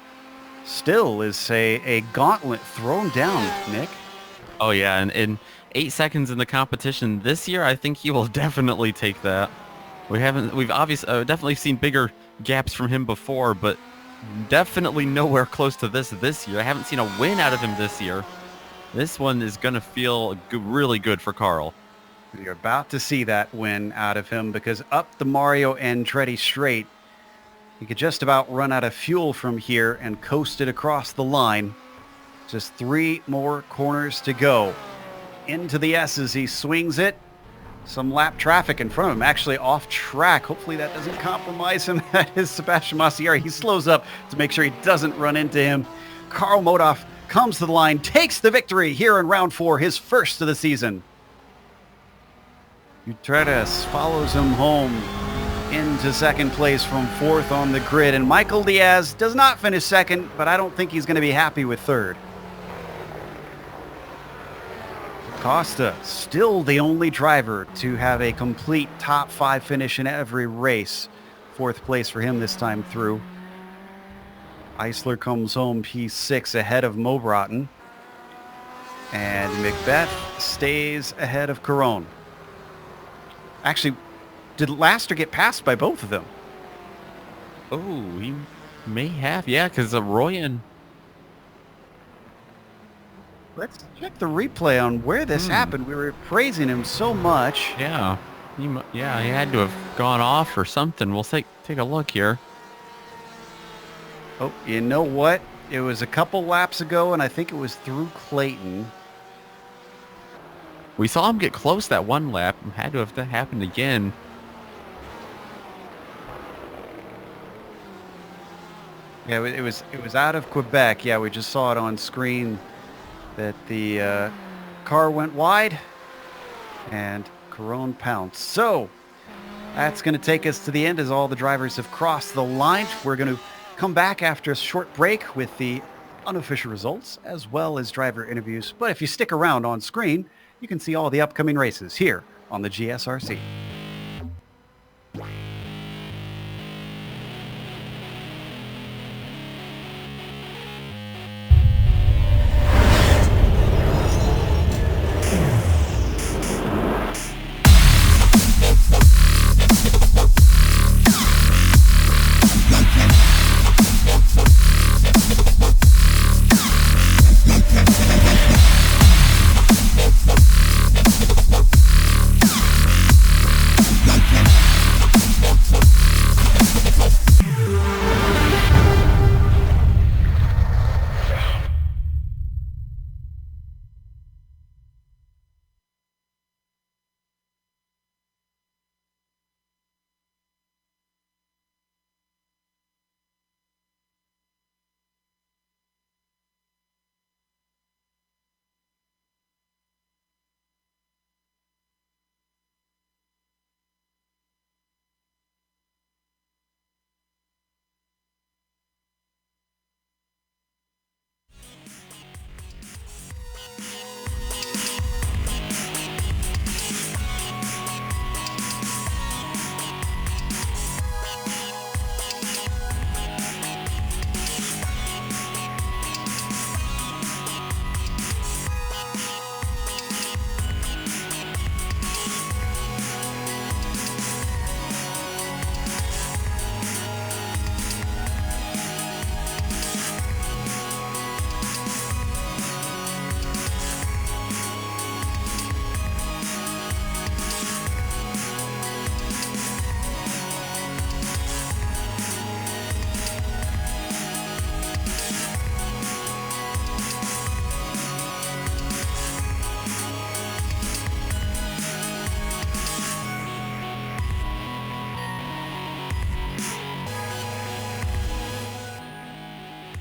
still is a gauntlet thrown down, Nick. Oh yeah, and in 8 seconds in the competition this year, I think he will definitely take that. We've obviously definitely seen bigger gaps from him before, but definitely nowhere close to this year. I haven't seen a win out of him this year. This one is going to feel really good for Karl. You're about to see that win out of him, because up the Mario Andretti straight, he could just about run out of fuel from here and coast it across the line. Just 3 more corners to go. Into the S's, he swings it. Some lap traffic in front of him, actually off track. Hopefully that doesn't compromise him. That is Sebastian Massieri. He slows up to make sure he doesn't run into him. Karl Modoff comes to the line, takes the victory here in round 4, his first of the season. Utredes follows him home into second place from 4th on the grid. And Michael Diaz does not finish second, but I don't think he's going to be happy with 3rd. Costa, still the only driver to have a complete top 5 finish in every race. 4th place for him this time through. Eisler comes home P6 ahead of Mo Broughton. And Macbeth stays ahead of Caron. Actually, did Laster get passed by both of them? Oh, he may have. Yeah, because Royan... Let's check the replay on where this happened. We were praising him so much. Yeah. He had to have gone off or something. We'll take a look here. Oh, you know what? It was a couple laps ago, and I think it was through Clayton. We saw him get close that one lap. Had to have that happened again. Yeah, it was out of Quebec. Yeah, we just saw it on screen that the car went wide and Caron pounced. So that's going to take us to the end as all the drivers have crossed the line. We're going to come back after a short break with the unofficial results as well as driver interviews. But if you stick around on screen, you can see all the upcoming races here on the GSRC.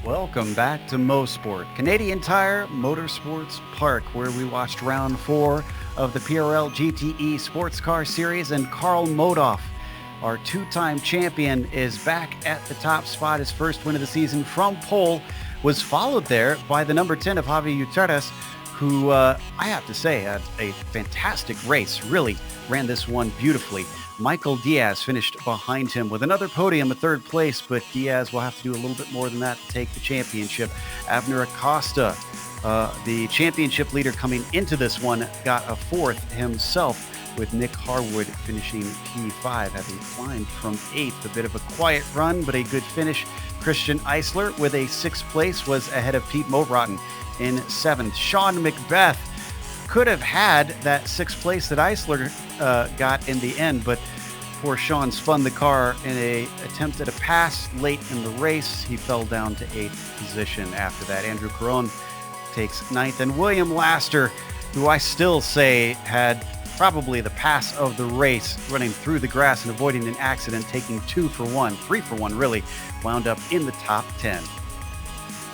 Welcome back to Motorsport, Canadian Tire Motorsports Park, where we watched round 4 of the PRL GTE Sportscar Series, and Karl Modoff, our two-time champion, is back at the top spot. His first win of the season from pole was followed there by the number 10 of Javi Gutierrez, who I have to say had a fantastic race, really ran this one beautifully. Michael Diaz finished behind him with another podium at third place, but Diaz will have to do a little bit more than that to take the championship. Abner Acosta, the championship leader coming into this one, got a fourth himself, with Nick Harwood finishing P5, having climbed from 8th. A bit of a quiet run, but a good finish. Christian Eisler with a 6th place was ahead of Pete Motrotten in 7th. Sean Macbeth could have had that 6th place that Eisler got in the end, but poor Sean spun the car in a attempt at a pass late in the race. He fell down to 8th position after that. Andrew Caron takes 9th, and William Laster, who I still say had probably the pass of the race, running through the grass and avoiding an accident, taking 3 for 1 really, wound up in the top 10.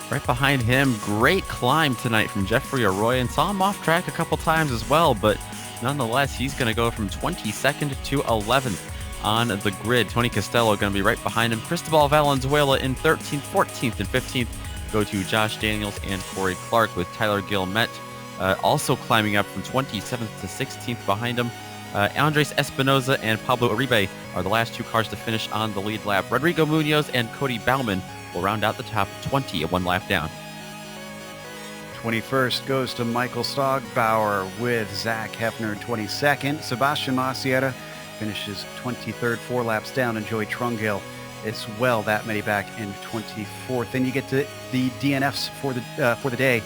Right behind him, great climb tonight from Jeffrey Arroyo, saw him off track a couple times as well, but nonetheless, he's going to go from 22nd to 11th on the grid. Tony Costello going to be right behind him. Cristobal Valenzuela in 13th, 14th, and 15th go to Josh Daniels and Corey Clark, with Tyler Gilmet also climbing up from 27th to 16th behind him. Andres Espinoza and Pablo Uribe are the last two cars to finish on the lead lap. Rodrigo Munoz and Cody Bauman will round out the top 20 at one lap down. 21st goes to Michael Stogbauer with Zach Hefner in 22nd. Sebastian Maciera finishes 23rd, 4 laps down, and Joey Trungale as well, that many back in 24th. Then you get to the DNFs for the day.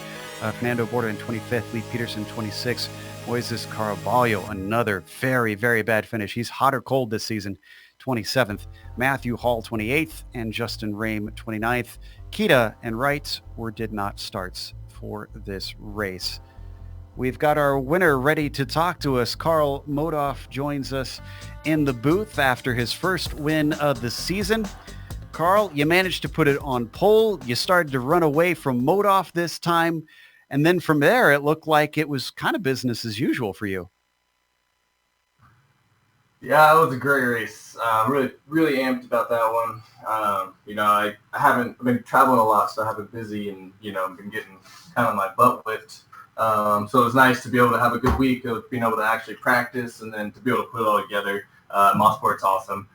Fernando Borda in 25th, Lee Peterson 26th, Moises Caraballo, another very, very bad finish. He's hot or cold this season, 27th. Matthew Hall 28th, and Justin Rame 29th. Kita and Wright did not starts for this race. We've got our winner ready to talk to us. Karl Modoff joins us in the booth after his first win of the season. Karl, you managed to put it on pole. You started to run away from Modoff this time. And then from there, it looked like it was kind of business as usual for you. Yeah, it was a great race. Really amped about that one. I've been traveling a lot, so I've been busy and, been getting kind of my butt whipped. So it was nice to be able to have a good week of being able to actually practice and then to be able to put it all together. Motorsport's awesome.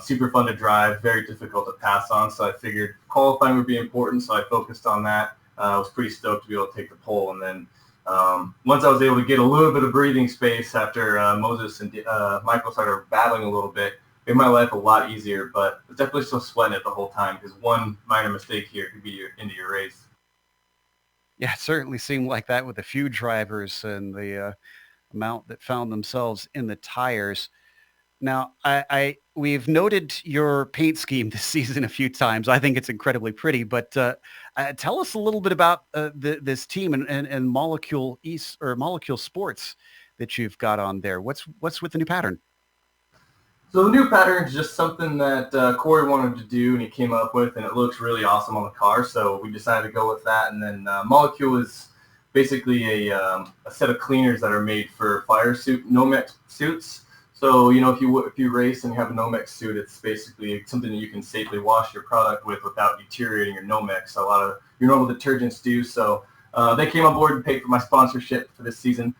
Super fun to drive, very difficult to pass on. So I figured qualifying would be important, so I focused on that. I was pretty stoked to be able to take the pole. And then once I was able to get a little bit of breathing space after Moses and Michael started battling a little bit, made my life a lot easier. But I was definitely still sweating it the whole time, because one minor mistake here could be your end of your race. Yeah, it certainly seemed like that with a few drivers and the amount that found themselves in the tires. Now, we've noted your paint scheme this season a few times. I think it's incredibly pretty, but tell us a little bit about this team and Molecule East or Molecule Sports that you've got on there. What's with the new pattern? So the new pattern is just something that Corey wanted to do and he came up with, and it looks really awesome on the car. So we decided to go with that. And then Molecule is basically a set of cleaners that are made for fire suit Nomex suits. So, if you race and you have a Nomex suit, it's basically something that you can safely wash your product with without deteriorating your Nomex. A lot of your normal detergents do. So they came on board and paid for my sponsorship for this season,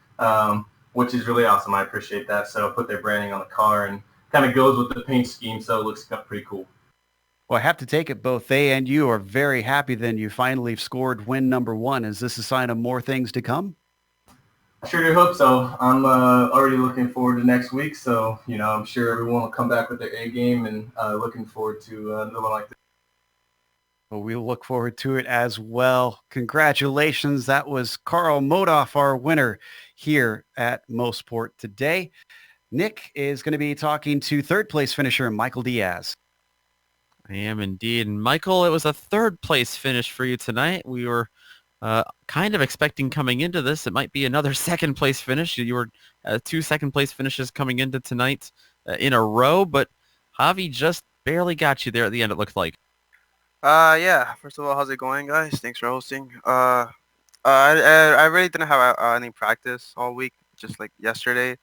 which is really awesome. I appreciate that. So put their branding on the car and kind of goes with the paint scheme. So it looks pretty cool. Well, I have to take it both they and you are very happy then you finally scored win number 1. Is this a sign of more things to come? I sure do hope so. I'm already looking forward to next week. So, I'm sure everyone will come back with their A game, and looking forward to another one like this. Well, we'll look forward to it as well. Congratulations. That was Karl Modoff, our winner here at Motorsport today. Nick is going to be talking to third place finisher Michael Diaz. I am indeed. And Michael, it was a third place finish for you tonight. We were kind of expecting coming into this, it might be another second place finish. You were 2 second place finishes coming into tonight in a row, but Javi just barely got you there at the end, it looked like. Yeah. First of all, how's it going, guys? Thanks for hosting. I really didn't have any practice all week. Just like yesterday,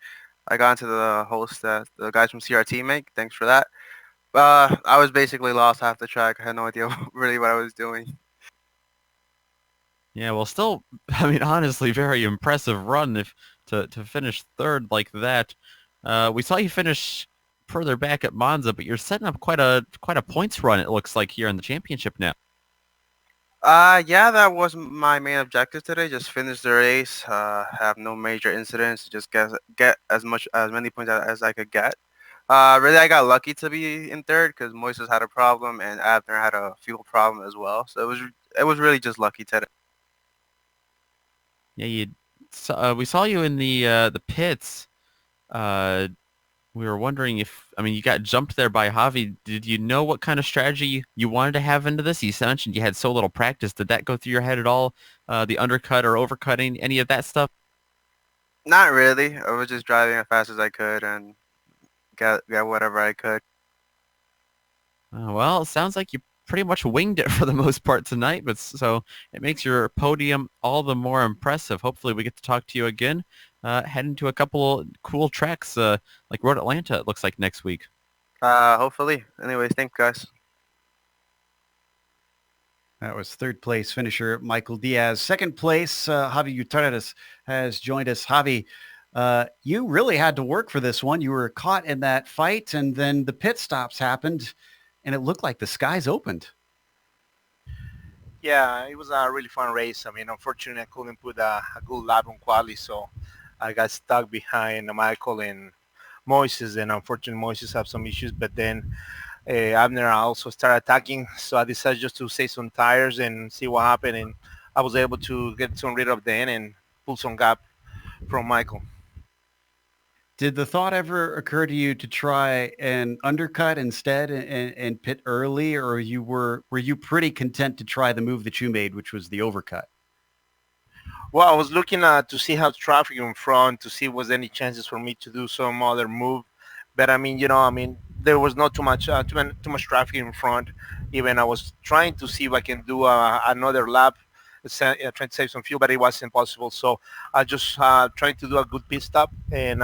I got into the host that the guys from CRT make. Thanks for that. I was basically lost half the track. I had no idea really what I was doing. Yeah, well, still, I mean, honestly, very impressive run if to finish third like that. We saw you finish further back at Monza, but you're setting up quite a points run. It looks like here in the championship now. Yeah, that was my main objective today. Just finish the race. Have no major incidents. Just get as many points as I could get. Really, I got lucky to be in third because Moises had a problem and Abner had a fuel problem as well. So it was really just lucky today. Yeah, we saw you in the pits. Uh, we were wondering if, I mean, you got jumped there by Javi. Did you know what kind of strategy you wanted to have into this? You mentioned you had so little practice. Did that go through your head at all? The undercut or overcutting, any of that stuff? Not really. I was just driving as fast as I could and get whatever I could. Well, it sounds like you pretty much winged it for the most part tonight, but so it makes your podium all the more impressive. Hopefully we get to talk to you again, heading to a couple cool tracks like Road Atlanta, it looks like next week. Hopefully. Anyways, thanks, guys. That was third place finisher Michael Diaz. Second place, Javi Gutierrez has joined us. Javi, you really had to work for this one. You were caught in that fight, and then the pit stops happened, and it looked like the skies opened. Yeah, it was a really fun race. I mean, unfortunately, I couldn't put a good lap on quali, so I got stuck behind Michael and Moises, and unfortunately, Moises have some issues. But then Abner also started attacking, so I decided just to save some tires and see what happened, and I was able to get some rid of the end and pull some gap from Michael. Did the thought ever occur to you to try an undercut instead and pit early, or were you pretty content to try the move that you made, which was the overcut? Well, I was looking to see how traffic in front, to see was any chances for me to do some other move. But I mean, there was not too much traffic in front. Even I was trying to see if I can do another lap, trying to save some fuel, but it was impossible. So I just trying to do a good pit stop and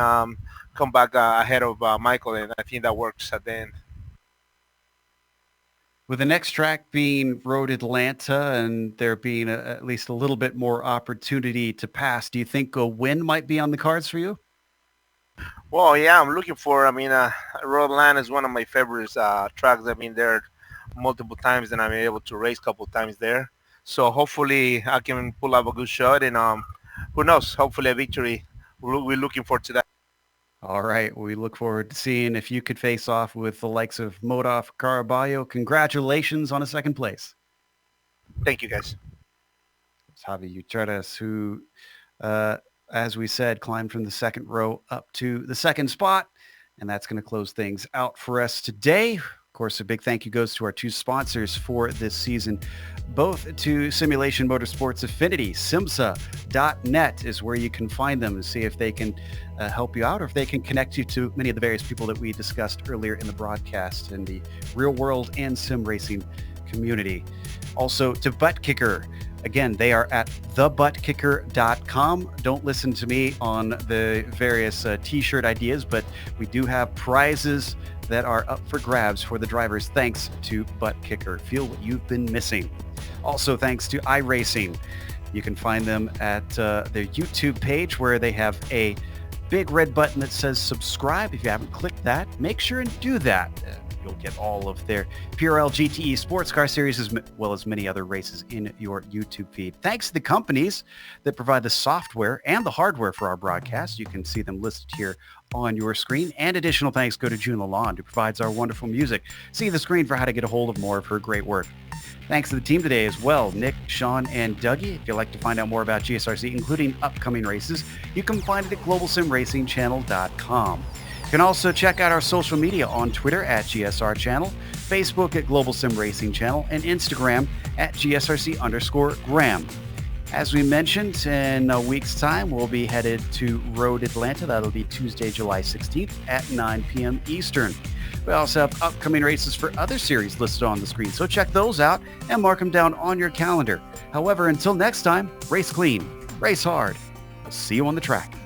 come back ahead of Michael, and I think that works at the end. With the next track being Road Atlanta and there being at least a little bit more opportunity to pass, do you think a win might be on the cards for you? Well, yeah, I'm looking for, Road Atlanta is one of my favorite tracks. I've been there multiple times, and I'm able to race a couple of times there. So hopefully I can pull up a good shot, and who knows, hopefully a victory. We're looking forward to that. All right. We look forward to seeing if you could face off with the likes of Modaf Caraballo. Congratulations on a second place. Thank you, guys. It's Javi Gutierrez, who, as we said, climbed from the second row up to the second spot. And that's going to close things out for us today. Of course, a big thank you goes to our two sponsors for this season, both to Simulation Motorsports Affinity. Simsa.net is where you can find them and see if they can help you out, or if they can connect you to many of the various people that we discussed earlier in the broadcast in the real world and sim racing community. Also to Butt Kicker. Again, they are at thebuttkicker.com. Don't listen to me on the various t-shirt ideas, but we do have prizes that are up for grabs for the drivers thanks to Butt Kicker. Feel what you've been missing. Also thanks to iRacing. You can find them at their YouTube page, where they have a big red button that says subscribe. If you haven't clicked that, make sure and do that. You'll get all of their PRL GTE sports car series, as well as many other races in your YouTube feed. Thanks to the companies that provide the software and the hardware for our broadcast. You can see them listed here on your screen. And additional thanks go to June Lalonde, who provides our wonderful music. See the screen for how to get a hold of more of her great work. Thanks to the team today as well, Nick, Sean, and Dougie. If you'd like to find out more about GSRC, including upcoming races, you can find it at globalsimracingchannel.com. You can also check out our social media on Twitter at GSR Channel, Facebook at Global Sim Racing Channel, and Instagram at GSRC_Graham. As we mentioned, in a week's time, we'll be headed to Road Atlanta. That'll be Tuesday, July 16th at 9 p.m. Eastern. We also have upcoming races for other series listed on the screen, so check those out and mark them down on your calendar. However, until next time, race clean, race hard. We'll see you on the track.